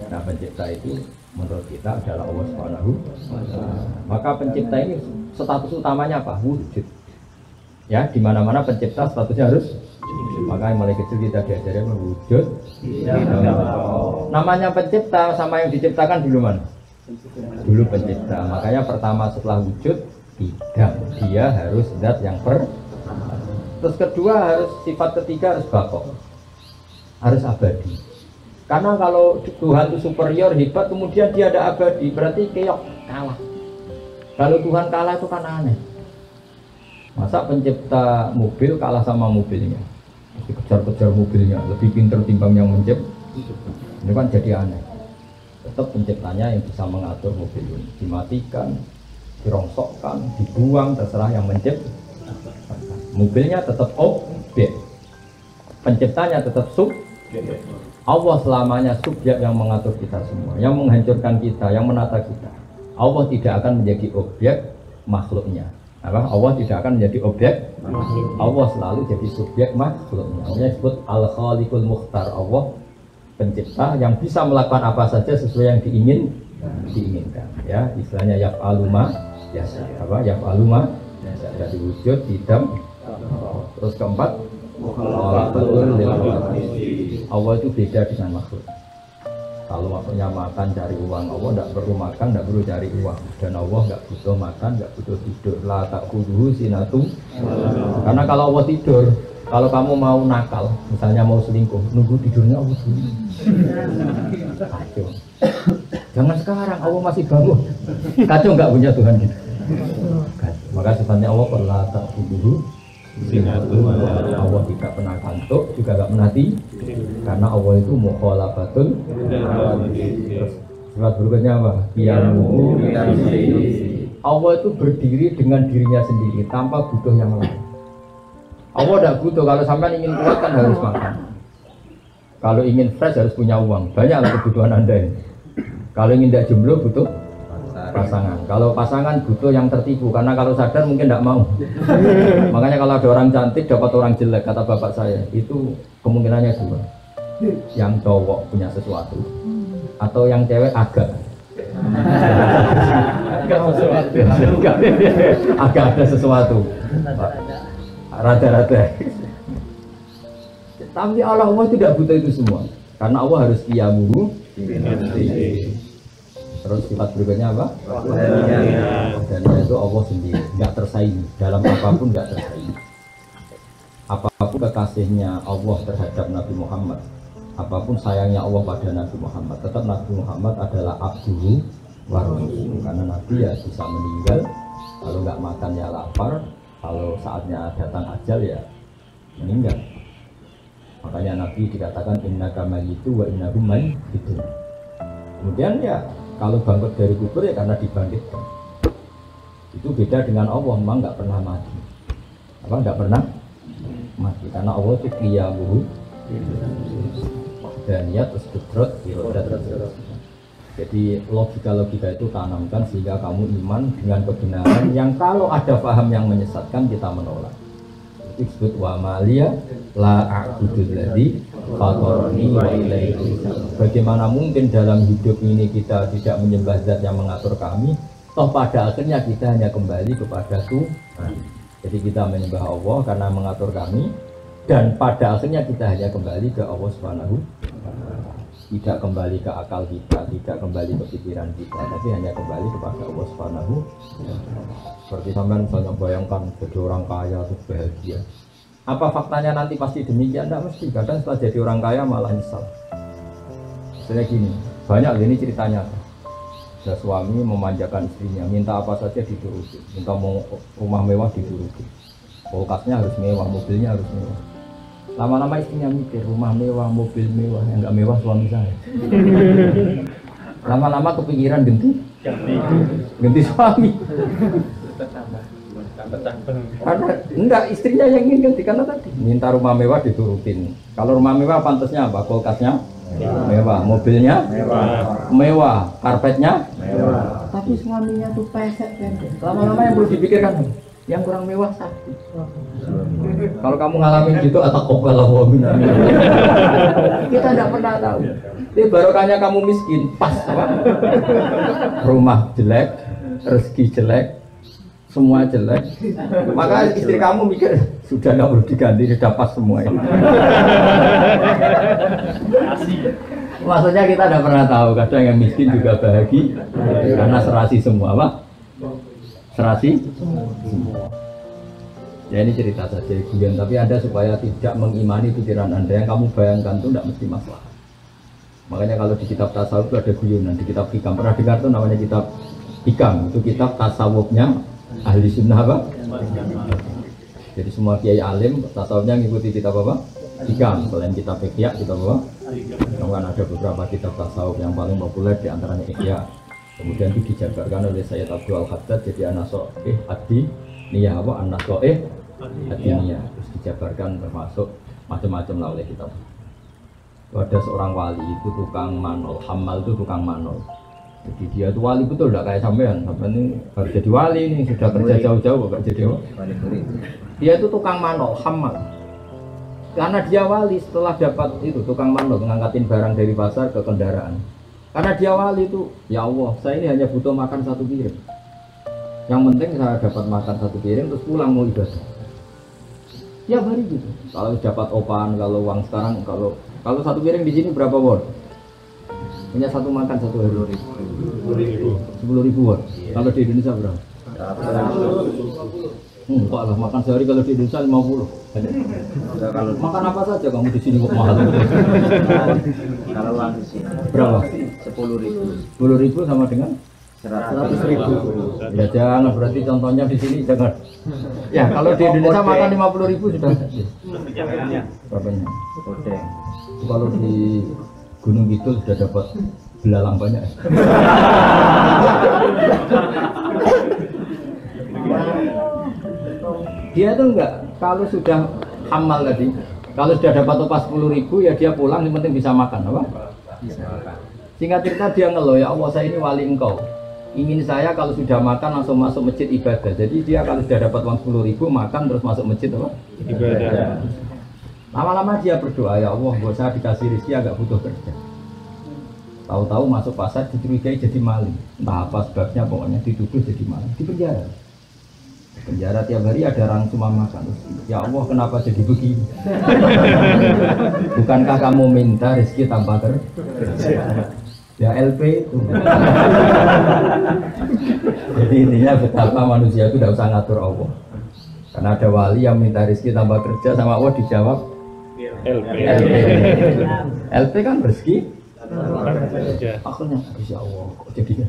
Nah pencipta itu menurut kita adalah Allah Subhanahu wa Ta'ala. Maka pencipta ini status utamanya apa? Wujud. Ya, di mana-mana pencipta statusnya harus wujud. Maka yang mulai kecil kita diajarin wujud. Namanya pencipta sama yang diciptakan dulu mana? Dulu pencipta. Makanya pertama setelah wujud tidak, dia harus zat yang terus kedua harus sifat ketiga harus baqo. Harus abadi. Karena kalau Tuhan itu superior, hebat, kemudian dia ada abadi, berarti keok, kalah. Kalau Tuhan kalah itu kan aneh. Masa pencipta mobil kalah sama mobilnya? Dikejar-kejar mobilnya, lebih pintar timbang yang mencipta. Ini kan jadi aneh. tetap penciptanya yang bisa mengatur mobil ini. Dimatikan, dirongsokkan, dibuang, terserah yang menciptakan. Mobilnya tetap objek, penciptanya tetap subjek. Allah selamanya subjek yang mengatur kita semua, yang menghancurkan kita, yang menata kita. Allah tidak akan menjadi objek makhluknya. Allah tidak akan menjadi objek makhluk. Allah selalu jadi subjek makhluknya. Namanya disebut Al-Khaliqul Mukhtar. Allah pencipta yang bisa melakukan apa saja sesuai yang diinginkan. Ya, istilahnya yaf'alu ma yasha. Yaf'alu ma yasha. Jadi wujud, tidak. Terus keempat, Allah itu beda dengan makhluk. Kalau makhluknya makan cari uang, Allah tidak perlu makan, tidak perlu cari uang. Dan Allah tidak butuh makan, tidak butuh tidur. La ta'khudhuhu sinatun. Karena kalau Allah tidur, kalau kamu mau nakal, misalnya mau selingkuh, nunggu tidurnya Allah dulu. Kacau. Jangan sekarang, Allah masih bangun. Kacau nggak punya Tuhan gitu. Maka sebenarnya Allah la ta'khudhuhu sinatun. Allah tidak pernah kantuk, juga nggak pernah tidur. Karena Allah itu mukhalafatul. Surat berikutnya apa? Allah itu berdiri dengan dirinya sendiri tanpa butuh yang lain. Allah tidak butuh. Kalau sampai ingin kuat kan harus makan. Kalau ingin fresh harus punya uang. Banyaklah kebutuhan Anda ini. Kalau ingin tidak jomblo butuh pasangan. Kalau pasangan butuh yang tertipu, karena kalau sadar mungkin tidak mau. Makanya kalau ada orang cantik dapat orang jelek, kata bapak saya, itu kemungkinannya dua. Yang cowok punya sesuatu, atau yang cewek agak ada sesuatu, rada-rada. Tapi Allah tidak butuh itu semua, karena Allah harus qiyamuhu. Terus sifat berikutnya apa? Dan itu Allah sendiri, nggak tersaingi dalam apapun, nggak tersaingi. Apapun kekasihnya Allah terhadap Nabi Muhammad, apapun sayangnya Allah pada Nabi Muhammad, tetap Nabi Muhammad adalah abduhu wa rasuluhu. Karena Nabi ya bisa meninggal, kalau nggak makan ya lapar, kalau saatnya datang ajal ya meninggal. Makanya Nabi dikatakan innaka mayyitu wa innahum mayyitun. Kemudian ya kalau bangkit dari kubur ya karena dibangkitkan. Itu beda dengan Allah, memang nggak pernah mati. Nggak pernah mati, karena Allah itu qiyamuhu dan ya terus kudrat. Jadi logika-logika itu tanamkan sehingga kamu iman dengan kebenaran yang kalau ada paham yang menyesatkan kita menolak. Itu disebut wa maliya la a'budul ladzi fatarani wa ilaihi turja'un. Bagaimana mungkin dalam hidup ini kita tidak menyembah zat yang mengatur kami, toh pada akhirnya kita hanya kembali kepada Tuhan. Jadi kita menyembah Allah karena mengatur kami, dan pada akhirnya kita hanya kembali ke Allah Subhanahu. Tidak kembali ke akal kita, tidak kembali ke pikiran kita, tapi hanya kembali kepada Allah Subhanahu. Seperti sampean misalnya bayangkan jadi orang kaya terus bahagia. Apa faktanya nanti pasti demikian? Tidak mesti. Kadang setelah jadi orang kaya malah nyesal. Misalnya gini, banyak ini ceritanya. Ada suami memanjakan istrinya, minta apa saja dituruti, minta mau rumah mewah dituruti, kulkasnya harus mewah, mobilnya harus mewah. Lama-lama istrinya mikir, rumah mewah, mobil mewah, yang enggak mewah suami saya. Lama-lama kepikiran ganti suami. Karena enggak, istrinya yang ingin ganti, karena tadi minta rumah mewah diturutin. Kalau rumah mewah pantasnya apa? Kulkasnya mewah, mobilnya mewah, karpetnya mewah. Tapi suaminya tuh pesek kan. Lama-lama yang perlu dipikirkan, yang kurang mewah sakit. Kalau kamu ngalamin gitu atau kopalah kita tidak pernah tahu. Ini barokahnya kamu miskin, pas apa? Rumah jelek, rezeki jelek, semua jelek. Maka istri kamu mikir sudah nggak perlu diganti, sudah pas semua ini. Maksudnya kita tidak pernah tahu, kadang yang miskin juga bahagia karena serasi semua, Pak. Serasi semua. Ya ini cerita saja guyon, tapi Anda supaya tidak mengimani pikiran Anda yang kamu bayangkan itu tidak mesti masalah. Makanya kalau di kitab tasawuf itu ada guyonan, di kitab hikam, pernah dengar tuh namanya kitab hikam, itu kitab tasawufnya ahli sunnah apa? Jadi semua kiai alim tasawufnya ngikuti kitab apa? Hikam. Selain kitab fikih, kitab apa? Kan ada beberapa kitab tasawuf yang paling populer diantaranya Ihya. Kemudian itu dijabarkan oleh Sayyid Abdul Al-Haddad jadi An-Naso'ih Ad-Diniyah apa An-Naso'ih Ad-Diniyah. Terus dijabarkan termasuk macam-macam lah oleh kitab. Ada seorang wali itu tukang manol, Hamal itu tukang manol. Jadi dia itu wali betul, tidak kayak sampean. Sampean ini harus jadi wali ini sudah kerja jauh-jauh kok jadi wali. Dia itu tukang manol, Hamal. Karena dia wali setelah dapat itu tukang manol mengangkatin barang dari pasar ke kendaraan. Karena dia wali itu, ya Allah, saya ini hanya butuh makan satu piring. Yang penting saya dapat makan satu piring terus pulang mau ibadah. Ya hari gitu. Kalau dapat opan, kalau uang sekarang, kalau satu piring di sini berapa won? Punya satu makan satu hari 10.000 won. Kalau di Indonesia berapa? Enggak lah, makan sehari kalau di Indonesia 50. Makan apa saja kamu di sini kok mahal? Kalau uang di sini Berapa? 10.000. 10.000 sama dengan 100.000. Ya jangan, berarti contohnya di sini jangan. Ya kalau di Indonesia makan 50.000 sudah. Berapanya? Odeng. Kalau di Gunung Kidul sudah dapat belalang banyak. Dia tuh enggak, kalau sudah hamal tadi, kalau sudah dapat upah 10.000 ya dia pulang, yang penting bisa makan, apa? Bisa makan. Singkat cerita dia ngeluh, ya Allah saya ini wali engkau. Ingin saya kalau sudah makan langsung masuk masjid ibadah. Jadi dia kalau sudah dapat uang 10.000 makan terus masuk masjid apa? Ibadah. Lama-lama dia berdoa, ya Allah buat saya dikasih rezeki agak butuh kerja. Tahu-tahu masuk pasar dicurigai jadi maling. Entah apa sebabnya pokoknya dituduh jadi maling. Di penjara. Penjara tiap hari ada orang cuma makan. Ya Allah kenapa jadi begini? Bukankah kamu minta rezeki tanpa kerja? Ya LP itu. Jadi intinya betapa manusia itu tidak usah ngatur Allah. Karena ada wali yang minta rezeki tanpa kerja sama Allah dijawab LP. LP kan rezeki. Akhirnya ya Allah kok jadi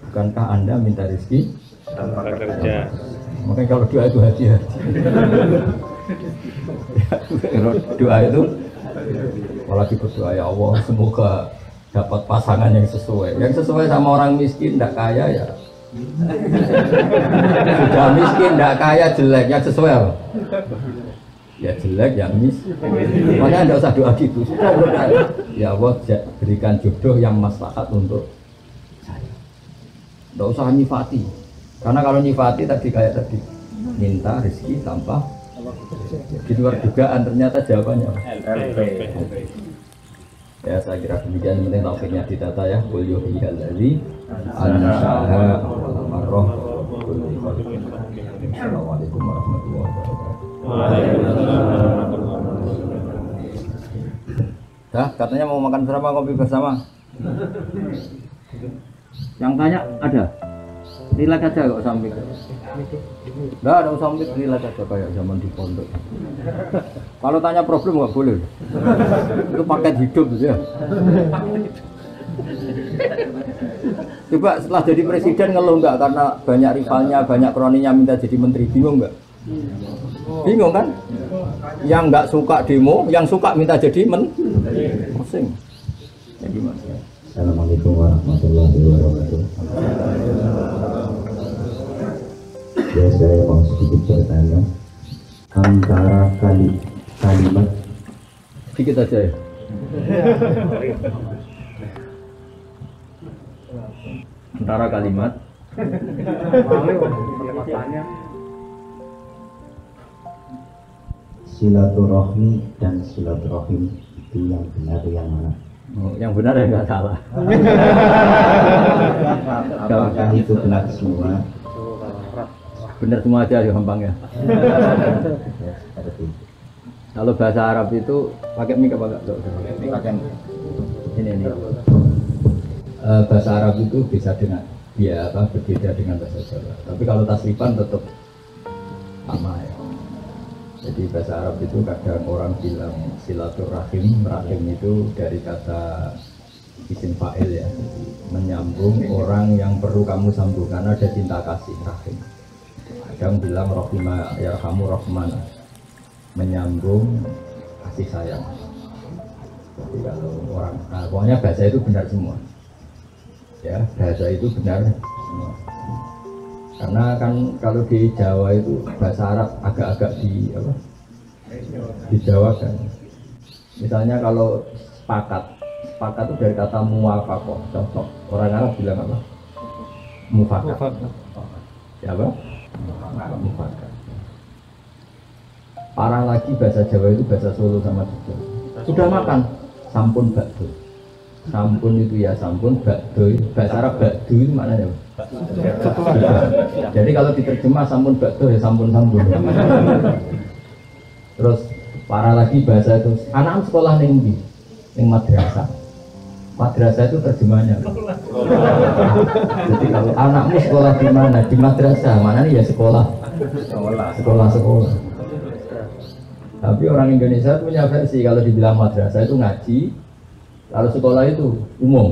bukankah Anda minta rezeki tanpa kerja? Makanya kalau doa itu hati-hati. Doa itu apalagi berdoa ya Allah semoga dapat pasangan yang sesuai sama orang miskin tidak kaya ya. Sudah miskin tidak kaya jelek yang sesuai apa? Ya jelek ya miskin. Makanya tidak usah doa gitu. Sudah berdoa ya Allah berikan jodoh yang maslahat untuk saya. Tidak usah nyifati. Karena kalau nyifati tadi kayak tadi minta rezeki tanpa di luar dugaan ternyata jawabannya LP. Ya saya kira demikian, penting taufiknya didata ya. Qul yuhiyal ladzi anshaha marrah. Assalamualaikum warahmatullahi wabarakatuh. Dah katanya mau makan bersama, kopi bersama. Yang tanya ada. Relax aja kok samping. Enggak ada samping, relax aja kayak zaman di pondok. Kalau tanya problem nggak boleh. Itu paket hidup ya. Coba setelah jadi presiden ngeluh nggak karena banyak rivalnya, banyak kroninya minta jadi menteri, bingung nggak? Bingung kan? Yang nggak suka demo, yang suka minta jadi menteri. Pusing. Ya gimana? Assalamualaikum warahmatullahi wabarakatuh. Ya saya mau sedikit bertanya antara kalimat sedikit aja ya. Antara kalimat silaturahmi dan silaturahim itu yang benar yang mana? Yang benar ya nggak salah. Apakah itu benar semua? Benar semua aja ya gampang ya. Kalau bahasa Arab itu pakai mic apa enggak? Pakai ini. Bahasa Arab itu bisa dengan ya apa berbeda dengan bahasa Jawa. Tapi kalau tasrifan tetap sama ya. Jadi bahasa Arab itu kadang orang bilang silaturahim, rahim itu dari kata isim fa'il ya. Jadi, menyambung orang yang perlu kamu sambung karena ada cinta kasih rahim. Kadang bilang rohimah ya kamu rohman, menyambung kasih sayang. Jadi kalau orang, nah, pokoknya bahasa itu benar semua. Ya, bahasa itu benar semua. Karena kan kalau di Jawa itu bahasa Arab agak-agak di apa? Di Jawa kan. Misalnya kalau sepakat itu dari kata muwafaqah. Contoh orang Arab bilang apa? Mufakat. Ya apa? Mufakat. Parah lagi bahasa Jawa itu bahasa Solo sama Jogja. Sudah makan sampun bakdo. Sampun itu ya sampun, bakdo bahasa Arab bakdo itu maknanya apa? Jadi kalau diterjemah sampun bakdo ya sampun. Terus parah lagi bahasa itu anak sekolah ning madrasah. Madrasah itu terjemahnya. Jadi kalau anakmu sekolah di mana? Di madrasah. Mana nih ya sekolah. Sekolah. Tapi orang Indonesia punya versi kalau dibilang madrasah itu ngaji, kalau sekolah itu umum.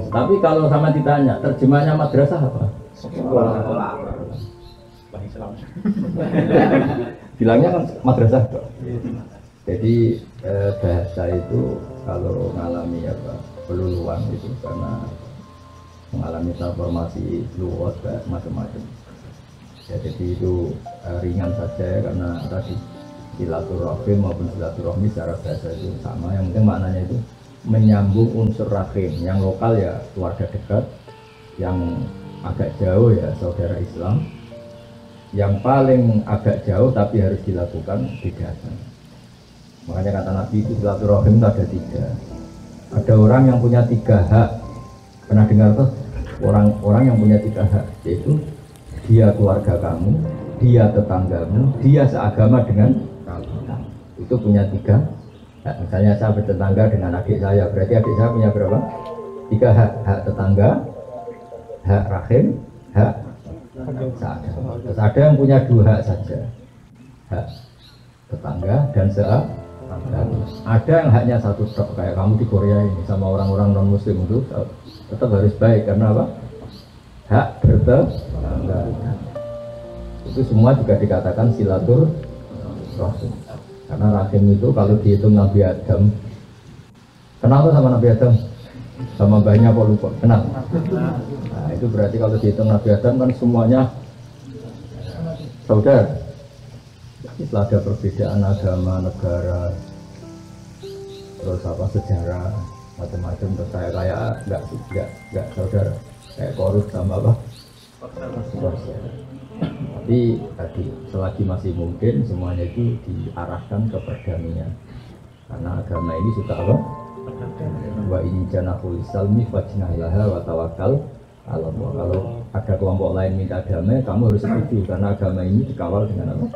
Tapi kalau sama ditanya, terjemahnya madrasah apa? Sekolah. Bilangnya kan madrasah. Jadi bahasa itu kalau mengalami apa peluluan itu karena mengalami transformasi luas macam-macam. Ya, jadi itu ringan saja karena tadi silaturahim maupun silaturahmi secara bahasa itu sama. Yang penting maknanya itu menyambung unsur rahim. Yang lokal ya keluarga dekat, yang agak jauh ya saudara Islam, yang paling agak jauh tapi harus dilakukan didatan. Makanya kata Nabi itu silaturahim itu ada 3. Ada orang yang punya 3 hak. Pernah dengar tuh orang yang punya 3 hak, yaitu dia keluarga kamu, dia tetanggamu, dia seagama dengan kamu. Itu punya 3 hak. Misalnya saya bertetangga dengan adik saya, berarti adik saya punya berapa? 3 hak. Hak tetangga, hak rahim, hak seagama. Terus ada yang punya 2 hak saja, hak tetangga dan seagama. Ada yang haknya 1 tok, kayak kamu di Korea ini sama orang-orang non muslim itu tetap harus baik karena apa? Hak bertetangga. Itu semua juga dikatakan silaturahim. Karena rahim itu kalau dihitung Nabi Adam, kenal tuh sama Nabi Adam? Sama mbahnya apa lupa? Kenal? Nah itu berarti kalau dihitung Nabi Adam kan semuanya saudara. Setelah ada perbedaan agama, negara, terus apa sejarah, macam-macam, terus kayak nggak saudara, kayak korup sama apa? Tapi tadi selagi masih mungkin semuanya itu diarahkan ke perdamaian. Karena agama ini suka apa? Wa in janahul salmi fajnahilaha wa tawakkal ala Allah. Kalau ada kelompok lain minta damai, kamu harus setuju karena agama ini dikawal dengan apa?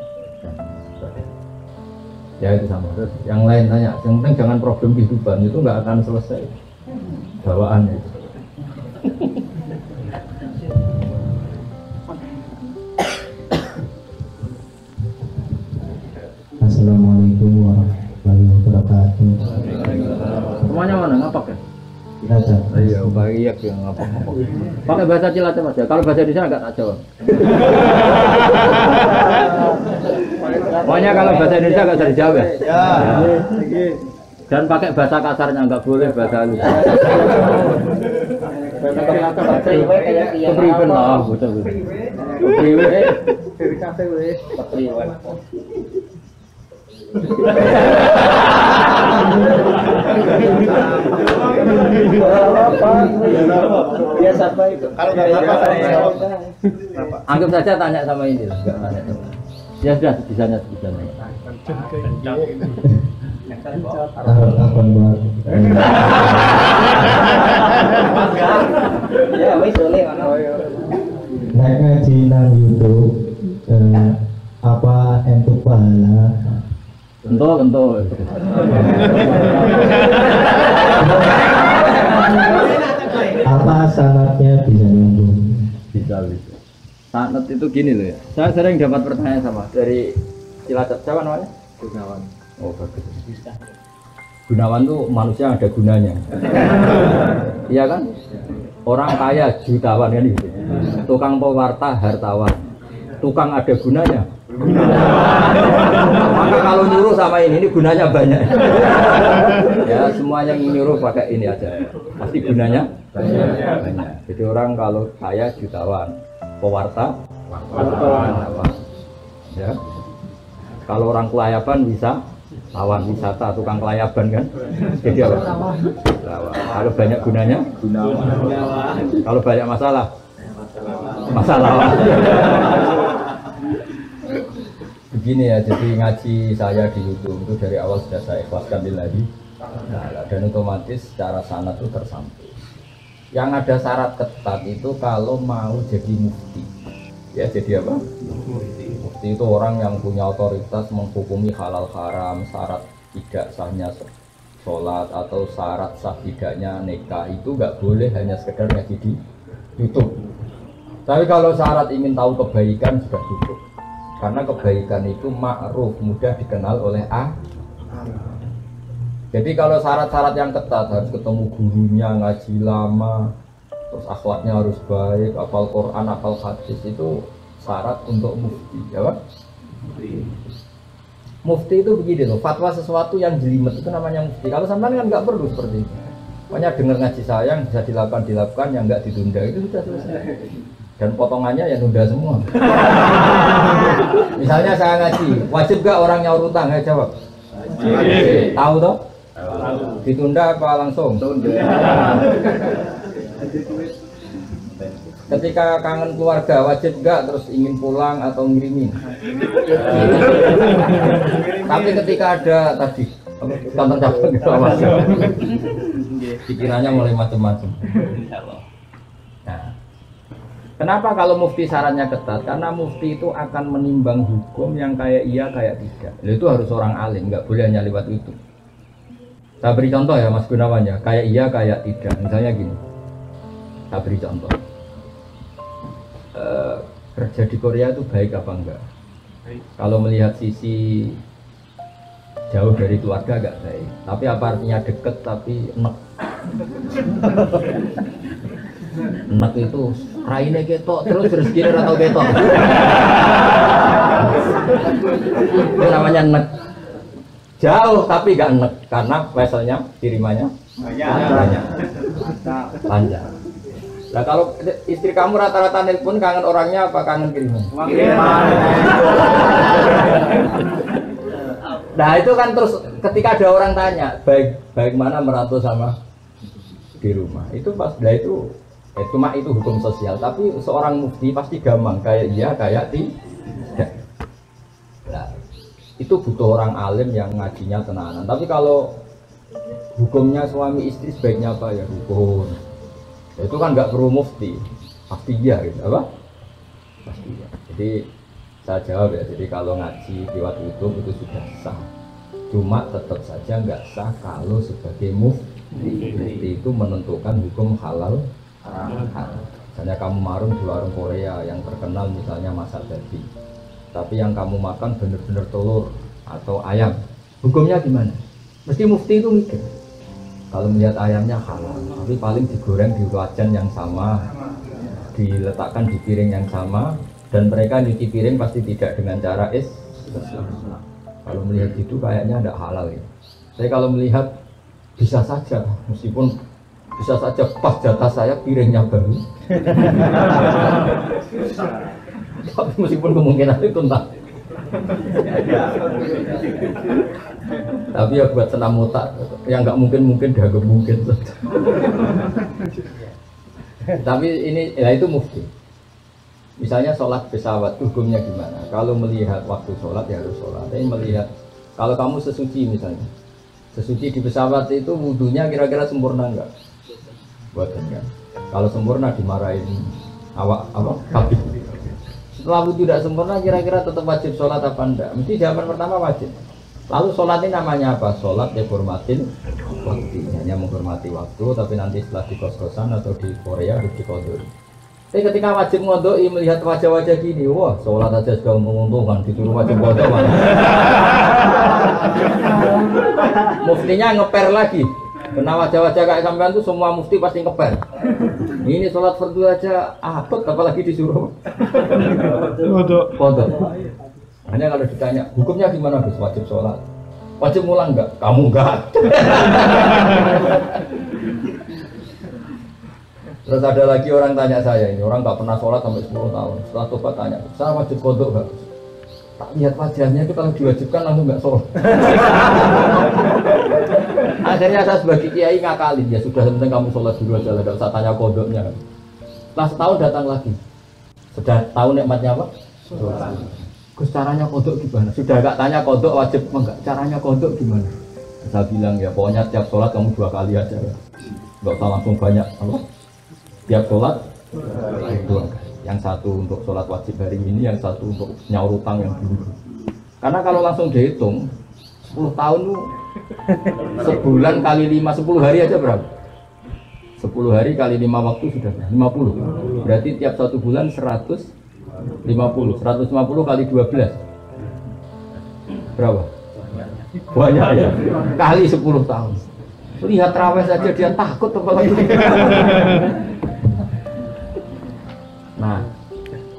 Ya itu sama. Terus yang lain tanya, yang penting jangan problem kehidupan, itu nggak akan selesai bawaannya. Assalamualaikum warahmatullahi wabarakatuh. Semuanya mana ngapak ya? Cilacap. Iya, baik ya ngapak. Pakai bahasa Cilacap aja. Kalau bahasa Indonesia nggak tak jawab. Pokoknya kalau bahasa Indonesia nggak bisa dijawab ya. Dan pakai bahasa kasarnya nggak boleh bahasa halus. Kepriben lah, betul. Kepriben. Biasa apa itu? Kalau nggak apa-apa, anggap saja tanya sama ini lah, nggak tanya sama. Ya sudah, sebisanya. Ya, wis boleh mana? Naik ngaji nang YouTube apa entuk pahala? Entuk. Apa syaratnya bisa nyambung? Bisa. Sanat itu gini loh ya. Saya sering dapat pertanyaan sama dari Cilacap. Siapa namanya? Gunawan. Oh bagus. Gunawan tuh manusia ada gunanya. Iya kan? Orang kaya jutawan kan gitu. Tukang pewarta hartawan. Tukang ada gunanya. Maka kalau nyuruh sama ini gunanya banyak. Ya semua yang nyuruh pakai ini aja. Pasti gunanya banyak. Jadi orang kalau kaya jutawan, pewarta, wartawan. Ya. Kalau orang kelayaban bisa lawan wisata, tukang kelayaban kan. Jadi apa? Lawan. Kalau banyak gunanya, kalau banyak masalah, masalah. Begini ya, jadi ngaji saya di YouTube itu dari awal sudah saya ikhlaskan lillahi ta'ala, dan otomatis secara sanad itu tersampung. Yang ada syarat ketat itu kalau mau jadi mufti. Ya jadi apa? Mufti itu orang yang punya otoritas menghukumi halal haram, syarat tidak sahnya sholat atau syarat sah tidaknya nikah itu nggak boleh hanya sekedar ngaji di YouTube. Tapi kalau syarat ingin tahu kebaikan sudah cukup. Karena kebaikan itu ma'ruf, mudah dikenal oleh A. Jadi kalau syarat-syarat yang ketat harus ketemu gurunya, ngaji lama, terus akhlaknya harus baik, hafal Quran, hafal hadis, itu syarat untuk mufti, ya Pak? Mufti itu begini loh, fatwa sesuatu yang jelimet itu namanya mufti. Kalau sampean kan nggak perlu seperti itu. Pokoknya dengar ngaji saya yang bisa dilakukan, yang nggak ditunda itu sudah selesai. Dan potongannya ya nunda semua. Misalnya saya ngaji, wajib gak orang nyaur utang? Ya jawab. Tahu toh? Ditunda apa langsung? Ketika kangen keluarga wajib gak terus ingin pulang atau ngirimin? Tapi ketika ada tadi contoh-contoh gitu pikirannya mulai macam-macam. Nah, kenapa kalau mufti syaratnya ketat? Karena mufti itu akan menimbang hukum yang kayak iya kayak tidak. Itu harus orang alim, nggak boleh hanya lewat itu. Saya beri contoh ya Mas Gunawan ya, kayak iya kayak tidak. Misalnya gini, saya beri contoh. Kerja di Korea itu baik apa enggak? Kalau melihat sisi jauh dari keluarga agak baik. Tapi apa artinya deket tapi enak? Enak itu raine ketok terus rezekine ora tau ketok. Itu namanya enak. Jauh tapi gak enak karena weselnya kirimannya banyak. Panjang. Nah kalau istri kamu rata-rata nelpon kangen orangnya apa kangen kiriman? Kiriman. Nah itu kan terus ketika ada orang tanya baik mana merantau sama di rumah itu pas itu cuma itu hukum sosial, tapi seorang mufti pasti gampang kayak iya kayak tidak. Nah, itu butuh orang alim yang ngajinya tenanan. Tapi kalau hukumnya suami istri sebaiknya apa ya hukum? Ya, itu kan nggak perlu mufti, pasti iya gitu, apa? Pasti iya. Jadi saya jawab ya. Jadi kalau ngaji lewat YouTube itu sudah sah. Cuma tetap saja nggak sah kalau sebagai mufti. Mufti itu menentukan hukum halal. Misalnya kamu marung di warung Korea yang terkenal misalnya masak daging, tapi yang kamu makan bener-bener telur atau ayam, hukumnya gimana? Mesti mufti itu mikir. Kalau melihat ayamnya halal, tapi paling digoreng di wajan yang sama, diletakkan di piring yang sama, dan mereka nyuci piring pasti tidak dengan cara Kalau melihat gitu kayaknya tidak halal ya. Saya kalau melihat bisa saja, meskipun bisa saja pas jatah saya piringnya baru. Tapi meskipun kemungkinan itu entah. Tapi ya buat senam otak yang nggak mungkin dianggap mungkin. Tapi ini ya itu mufti. Misalnya sholat pesawat hukumnya gimana? Kalau melihat waktu sholat ya harus sholat. Tapi melihat kalau kamu sesuci misalnya, sesuci di pesawat itu wudunya kira-kira sempurna enggak? Buat enggak. Kalau sempurna dimarahin awak kabin. Setelah wudhu tidak sempurna kira-kira tetap wajib sholat apa enggak? Mesti jawaban pertama wajib. Lalu sholat ini namanya apa? Sholat ya hormatin waktu, hanya menghormati waktu, tapi nanti setelah di kos-kosan atau di Korea harus dikodori. Tapi ketika wajib ngodoi melihat wajah-wajah gini, wah sholat aja sudah menguntungkan, disuruh wajib ngodoi. Muftinya ngeper lagi. Karena wajah-wajah kayak sampean tuh semua mufti pasti ngeper. Ini sholat fardu aja abot, apalagi disuruh kodok. Hanya kalau ditanya hukumnya gimana Gus wajib sholat? Wajib mulang enggak? Kamu enggak. Terus ada lagi orang tanya saya, ini orang nggak pernah sholat sampai 10 tahun. Setelah tobat tanya, saya wajib kodok nggak? Tak lihat wajahnya itu kalau diwajibkan langsung nggak sholat. Akhirnya saya sebagai kiai ngakalin, ya sudah penting kamu sholat dulu aja, nggak usah tanya kodoknya. Setelah setahun datang lagi, sudah tahu nikmatnya apa? Gus caranya kodok gimana? Sudah nggak tanya kodok wajib enggak? Caranya kodok gimana? Saya bilang ya pokoknya tiap sholat kamu 2 kali aja ya. Nggak usah langsung banyak. Apa? Tiap sholat 2 kali. Yang satu untuk sholat wajib hari ini, yang satu untuk nyaur utang yang dulu. Karena kalau langsung dihitung 10 tahun tuh sebulan kali 5, 10 hari aja berapa? 10 hari kali 5 waktu sudah 50. Berarti tiap 1 bulan 150. 150 kali 12 berapa? Banyak ya. Kali 10 tahun. Lihat raweh saja dia takut apalagi. Nah,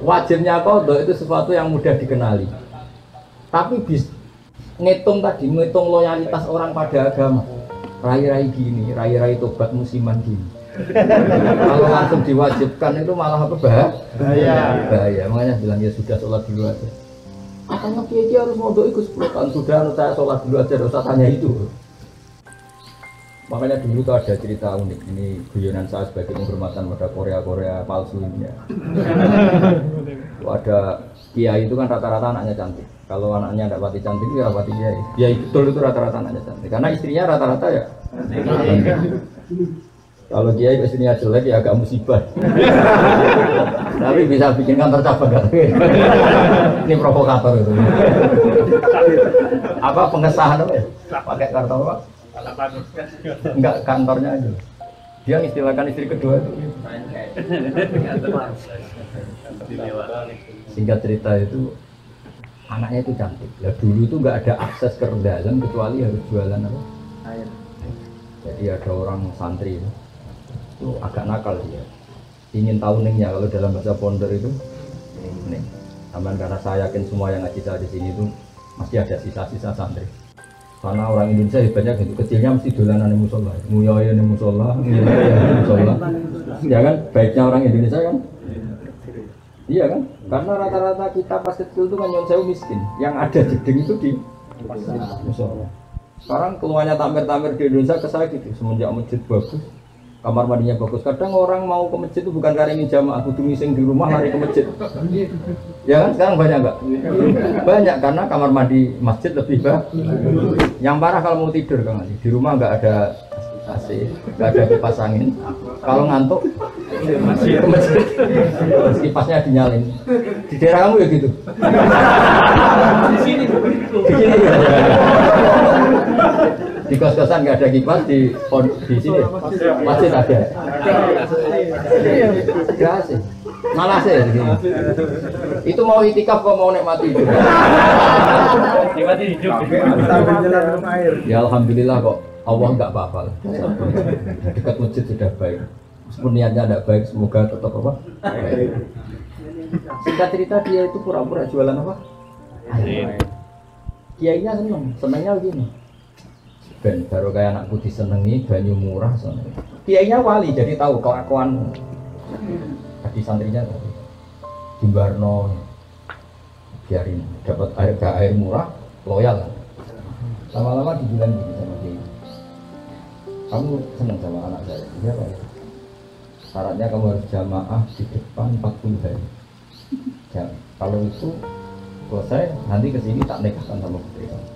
wajibnya qadha itu sesuatu yang mudah dikenali. Tapi ngitung loyalitas orang pada agama. Rai-rai gini, rai-rai tobat musiman gini. Kalau langsung diwajibkan itu malah apa bahaya. Makanya bilang ya sudah sholat dulu aja. Katanya kiai harus mondok ikut 10 tahun sudah, saya sholat dulu aja, tidak usah tanya itu. Makanya dulu tuh ada cerita unik, ini guyonan saya sebagai penghormatan pada Korea palsu ini ya. Ada kiai itu kan rata-rata anaknya cantik. Kalau anaknya tidak pati cantik ya pati kiai. Kiai betul itu rata-rata anaknya cantik. Karena istrinya rata-rata ya. Kalau kiai istrinya jelek ya agak musibah. Tapi bisa bikin kantor cabang kan? Ini provokator itu. Apa pengesahan apa ya? Pakai kartu apa? Enggak, kantornya aja. Dia istilahkan istri kedua itu. Singkat cerita itu anaknya itu cantik. Ya dulu itu nggak ada akses ke rendahan kecuali harus jualan apa? Air. Jadi ada orang santri itu agak nakal dia. Ingin tahu ningnya kalau dalam bahasa pondok itu ning. Aman karena saya yakin semua yang ngaji saya di sini itu masih ada sisa-sisa santri. Karena orang Indonesia hebatnya gitu, kecilnya mesti dolanan di musola, muyoyo di musola, ya kan, baiknya orang Indonesia kan, iya kan, karena rata-rata kita pas kecil itu kan nyon sewu miskin, yang ada jeding itu di musola. Sekarang keluarnya tamer-tamer di Indonesia ke saya gitu, semenjak masjid bagus, kamar mandinya bagus. Kadang orang mau ke masjid itu bukan karena ingin jamaah, kudu ngising di rumah lari ke masjid. Ya kan sekarang banyak enggak? Banyak karena kamar mandi masjid lebih bagus. Yang parah kalau mau tidur kan di rumah enggak ada AC, enggak ada kipas angin. Kalau ngantuk ke masjid. Kipasnya dinyalin. Di daerah kamu ya gitu. Di sini. Ya. Di kos-kosan nggak ada kipas, di sini masjid ada. Ada sih, malah sih. Itu mau itikaf kok mau nikmati hidup. Nikmati hidup. Ya alhamdulillah kok Allah nggak apa-apa. Dekat masjid sudah baik. Meskipun niatnya tidak baik, semoga tetap apa? Baik. Singkat cerita dia itu pura-pura jualan apa? Kiainya senengnya begini. Ben baru kayak anakku disenengi banyu murah soalnya. Kiainya wali jadi tahu kelakuan di santrinya tadi. Di Barno biarin dapat air murah loyal. Lama-lama dibilang gini sama dia. Kamu seneng sama anak saya? Iya Pak. Syaratnya kamu harus jamaah di depan 40 hari. Ya, kalau itu selesai nanti kesini tak nikahkan sama putri kamu.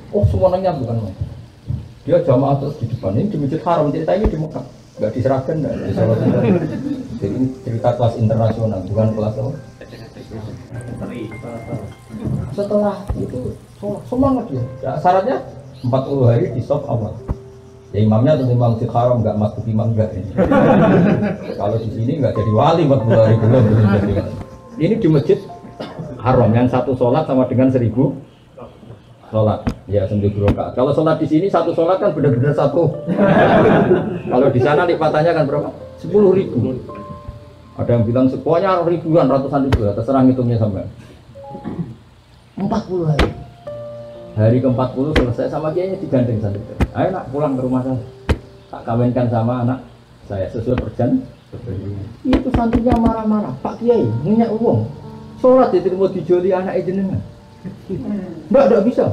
Oh semuanya bukan mas. Dia jamaah terus di depan ini di Masjid Haram, ceritanya di Mekah, nggak diserahkan, nggak di Solo. Jadi ini cerita kelas internasional, bukan kelas apa? Setelah itu semangat dia. Ya, syaratnya 40 hari di shop awal. Ya imamnya tentu imam Masjid Haram, nggak masuk imam nggak ini. Kalau di sini nggak jadi wali 40 hari belum jadi wali. Ini di Masjid Haram yang satu sholat sama dengan 1000 sholat, ya 1000 rakaat. Kalau sholat di sini satu sholat kan benar-benar satu. Kalau di sana lipatannya kan berapa? 10.000. Ada yang bilang pokoknya ribuan, ratusan ribu, terserah ngitungnya sampai 40 hari. Hari ke-40 selesai sama kiainya digandeng santri. Ayo nak pulang ke rumah saya. Tak kawinkan sama anak saya sesuai perjanjian. Itu santrinya marah-marah. Pak Kiai, minyak uang. Sholat diterima dijoli anak jenengan. Enggak bisa.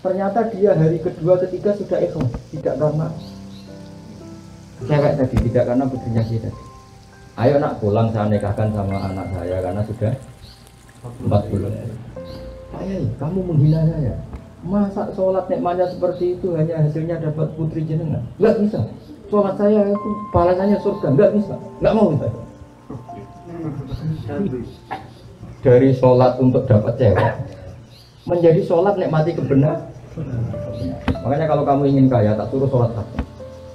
Ternyata dia hari kedua ketiga sudah ikhlas, tidak karena cewek tadi, tidak karena putrinya kita. Ayo nak pulang saya nikahkan sama anak saya karena sudah 40. Ayah, kamu menghina saya. Masa sholat nikmatnya seperti itu hanya hasilnya dapat putri jenengan? Enggak bisa. Sholat saya itu balasannya surga, enggak bisa. Enggak mau saya. Dari sholat untuk dapat cewek menjadi sholat nikmati kebenaran. Makanya kalau kamu ingin kaya tak suruh sholat saja.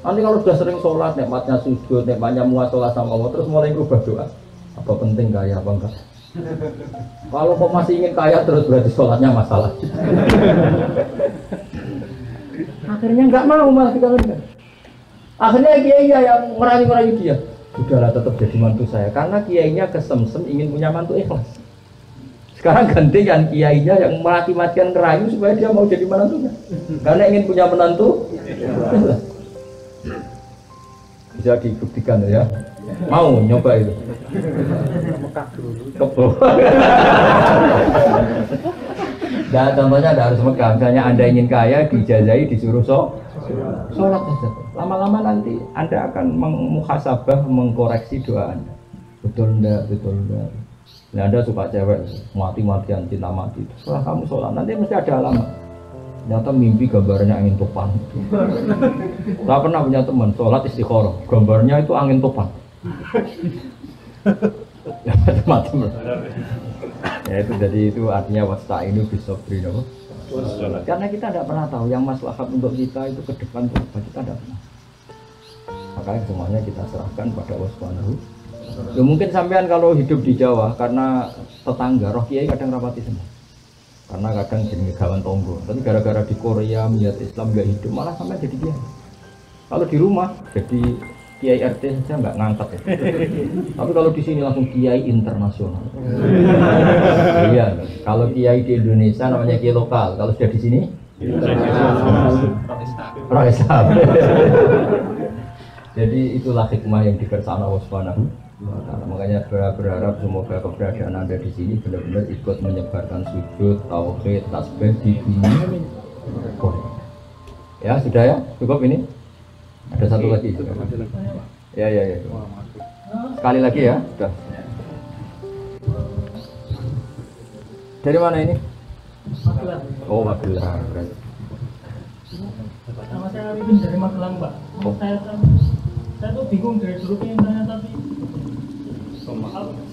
Nanti kalau sudah sering sholat nikmatnya sujud, nikmatnya muasalah sama Allah terus mulai berubah doa. Apa penting kaya apa enggak? Kalau kok masih ingin kaya terus berarti sholatnya masalah. Akhirnya nggak mau malah dikawinkan. Akhirnya kiainya yang merayu-merayu dia. Sudahlah tetap jadi mantu saya karena kiainya kesemsem ingin punya mantu ikhlas. Sekarang gantikan kiainya yang mati-matian ngerayu supaya dia mau jadi menantunya. Karena ingin punya menantu ikhlas. Bisa dibuktikan ya. Mau nyoba itu. Kebo. Nah, contohnya ada harus Mekah. Misalnya Anda ingin kaya, dijazahi, disuruh sholat saja. Lama-lama nanti Anda akan muhasabah, mengkoreksi doa Anda. Betul enggak, betul enggak. Nah, Anda suka cewek, mati-matian cinta mati. Setelah kamu sholat, nanti mesti ada alamat. Ternyata mimpi gambarnya angin topan. Saya pernah punya teman sholat istikharah, gambarnya itu angin topan. Ya mati-mati. Ya itu jadi itu artinya wasta'inu bis-sabri, no? Karena kita tidak pernah tahu yang maslahat untuk kita itu ke depan itu apa, kita tidak pernah. Makanya semuanya kita serahkan pada Allah Subhanahu. Ya mungkin sampean kalau hidup di Jawa karena tetangga roh kiai kadang rapati semua. Karena kadang jadi kawan tonggo. Tapi gara-gara di Korea melihat Islam gak hidup malah sampai jadi kiai. Kalau di rumah jadi kiai RT saja nggak ngangkat ya. Tapi kalau di sini langsung kiai internasional. Iya. Kalau kiai di Indonesia namanya kiai lokal. Kalau sudah di sini roh Islam. Jadi itulah hikmah yang dikersana Allah Subhanahu. Makanya berharap semoga keberadaan Anda di sini benar-benar ikut menyebarkan sujud, tauhid, tasbih di dunia. Ya sudah ya, cukup ini. Ada satu lagi. Ya. Sekali lagi ya, sudah. Dari mana ini? Magelang. Oh, Magelang. Nama saya Arifin dari Magelang, Pak. Oh. Saya tuh bingung dari dulu pengen tanya tapi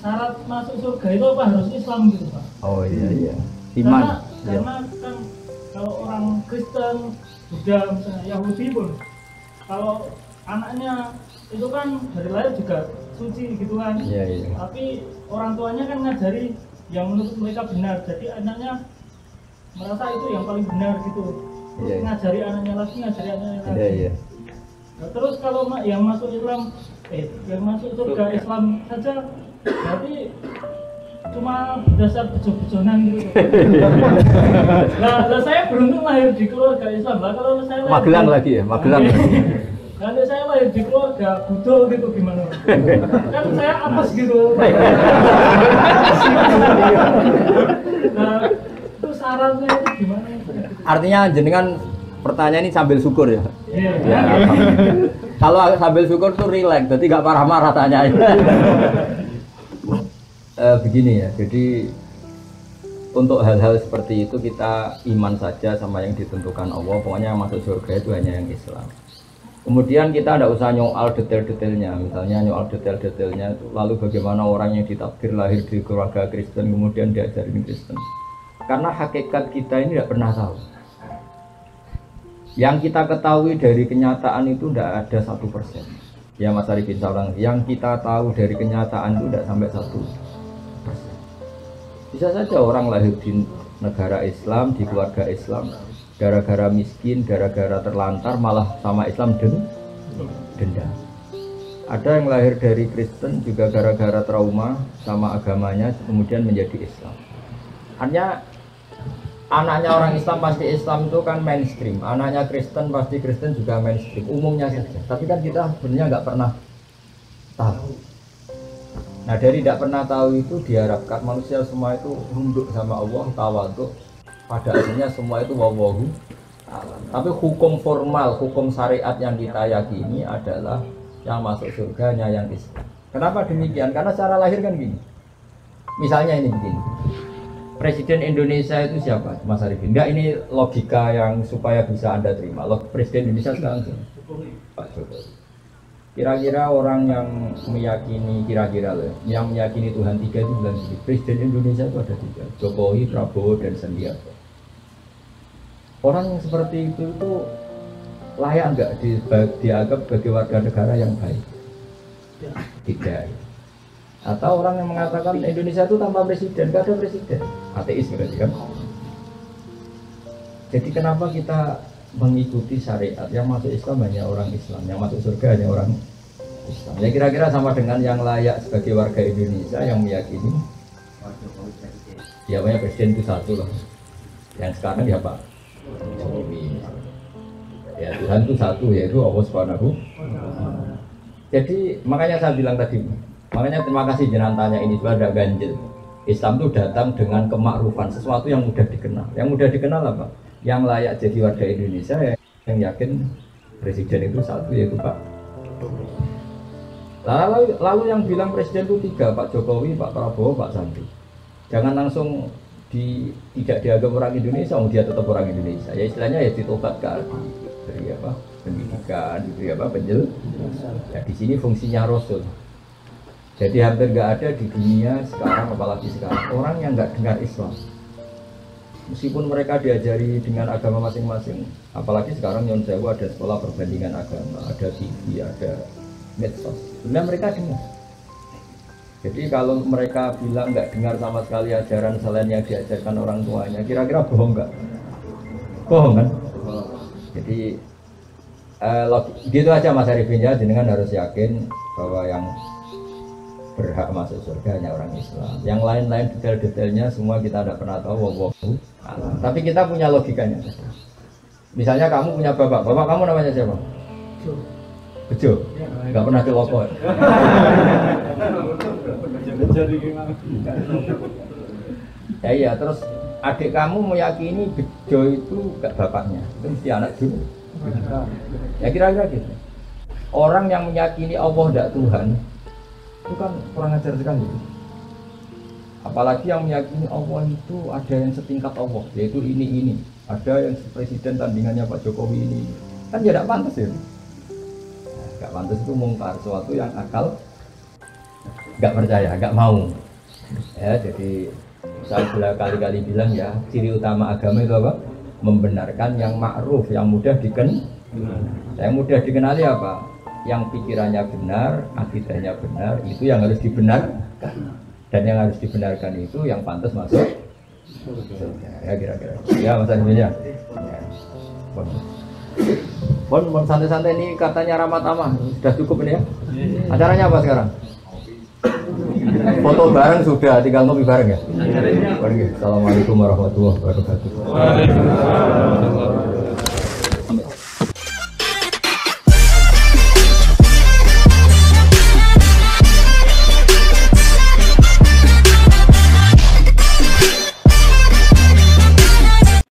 syarat masuk surga itu apa harus Islam gitu, Pak? Oh iya. Iman. Karena kan kalau orang Kristen, Buddha, misalnya Yahudi pun kalau anaknya itu kan dari lahir juga suci gitu kan. Iya. Tapi orang tuanya kan ngajari yang menurut mereka benar. Jadi anaknya merasa itu yang paling benar gitu. Terus Iya. ngajari anaknya lagi. Iya. Nah, terus kalau yang masuk Islam, yang masuk surga Islam saja, berarti cuma dasar bejo-bejonan gitu. Nah, saya beruntung lahir di keluarga Islam. Lah kalau saya Magelang lagi ya, Magelang. Kalau saya lahir di keluarga Buddha gitu gimana? Kan saya apes gitu. Nah, itu syaratnya itu gimana? Artinya jenengan pertanyaan ini sambil syukur ya. Iya. Ya, kalau sambil syukur tuh rileks, jadi nggak marah-marah tanya. Begini ya, jadi untuk hal-hal seperti itu kita iman saja sama yang ditentukan Allah. Pokoknya yang masuk surga itu hanya yang Islam. Kemudian kita tidak usah nyoal detail-detailnya, misalnya nyoal detail-detailnya itu lalu bagaimana orang yang ditakdir lahir di keluarga Kristen kemudian diajarin Kristen. Karena hakikat kita ini tidak pernah tahu. Yang kita ketahui dari kenyataan itu tidak ada 1%. Ya Mas Arifin Saulang, yang kita tahu dari kenyataan itu tidak sampai 1%. Bisa saja orang lahir di negara Islam, di keluarga Islam, gara-gara miskin, gara-gara terlantar malah sama Islam dendam. Ada yang lahir dari Kristen juga gara-gara trauma sama agamanya kemudian menjadi Islam. Hanya anaknya orang Islam pasti Islam itu kan mainstream, anaknya Kristen pasti Kristen juga mainstream, umumnya saja. Tapi kan kita sebenarnya nggak pernah tahu. Nah dari tidak pernah tahu itu diharapkan manusia semua itu tunduk sama Allah, tawadhu. Pada akhirnya semua itu wawahu alam. Tapi hukum formal, hukum syariat yang kita yakini adalah yang masuk surganya yang Islam. Kenapa demikian? Karena secara lahir kan gini. Misalnya ini begini. Presiden Indonesia itu siapa? Mas Arifin. Enggak, ini logika yang supaya bisa Anda terima. Presiden Indonesia sekarang Pak Jokowi. Kira-kira orang yang meyakini, yang meyakini Tuhan tiga itu bilang gini, Presiden Indonesia itu ada tiga, Jokowi, Prabowo, dan Sandiaga. Orang yang seperti itu layak nggak dianggap sebagai warga negara yang baik? Tidak. Atau orang yang mengatakan Indonesia itu tanpa presiden, nggak ada presiden, ateis berarti kan? Jadi kenapa kita mengikuti syariat yang masuk Islam hanya orang Islam, yang masuk surga hanya orang Islam? Ya kira-kira sama dengan yang layak sebagai warga Indonesia yang meyakini ya banyak presiden itu satu loh. Yang sekarang ya Pak Jokowi. Ya Tuhan itu satu, yaitu Allah Subhanahu. Jadi makanya saya bilang tadi, makanya terima kasih jenengan tanya ini juga ada ganjil. Islam itu datang dengan kemakrufan, sesuatu yang mudah dikenal. Yang mudah dikenal apa? Yang layak jadi warga Indonesia yang yakin presiden itu satu, yaitu Pak. Lalu yang bilang presiden itu tiga, Pak Jokowi, Pak Prabowo, Pak Sandi. Jangan langsung tidak dianggap orang Indonesia, dia tetap orang Indonesia. Ya istilahnya ya ditobatkan, diberi apa? Pendidikan, diberi apa? Penjelasan. Ya di sini fungsinya Rasul. Jadi hampir nggak ada di dunia sekarang, apalagi sekarang, orang yang nggak dengar Islam. Meskipun mereka diajari dengan agama masing-masing, apalagi sekarang Nyon Sewu ada sekolah perbandingan agama, ada TV, ada medsos. Sebenarnya mereka dengar. Jadi kalau mereka bilang nggak dengar sama sekali ajaran selain yang diajarkan orang tuanya, kira-kira bohong nggak? Bohong kan? Jadi gitu aja Mas Arifin ya, jenengan harus yakin bahwa yang berhak masuk surga hanya orang Islam. Yang lain-lain detail-detailnya semua kita tidak pernah tahu. Wallahu a'lam. Tapi kita punya logikanya. Misalnya kamu punya bapak kamu namanya siapa? Bejo. Nggak pernah celoko. Ya iya, terus adik kamu meyakini Bejo itu gak bapaknya, itu mesti anak dulu. Ya kira-kira gitu. Orang yang meyakini Allah tidak Tuhan itu kan kurang ajar sekali. Apalagi yang meyakini Allah itu ada yang setingkat Allah, yaitu ini. Ada yang presiden tandingannya Pak Jokowi ini. Kan tidak pantas ya. Gak pantas itu mungkar, sesuatu yang akal gak percaya, gak mau. Ya, jadi saya sudah kali-kali bilang ya, ciri utama agama itu apa? Membenarkan yang ma'ruf, yang mudah dikenali. Yang mudah dikenali apa? Yang pikirannya benar, akidahnya benar, itu yang harus dibenarkan. Dan yang harus dibenarkan itu yang pantas masuk. Ya kira-kira. Ya Mas Anjunya. Bon santai-santai ini katanya Rahmat Amah sudah cukup ini ya. Acaranya apa sekarang? Foto bareng sudah, tinggal ngopi bareng ya. Assalamualaikum warahmatullahi wabarakatuh.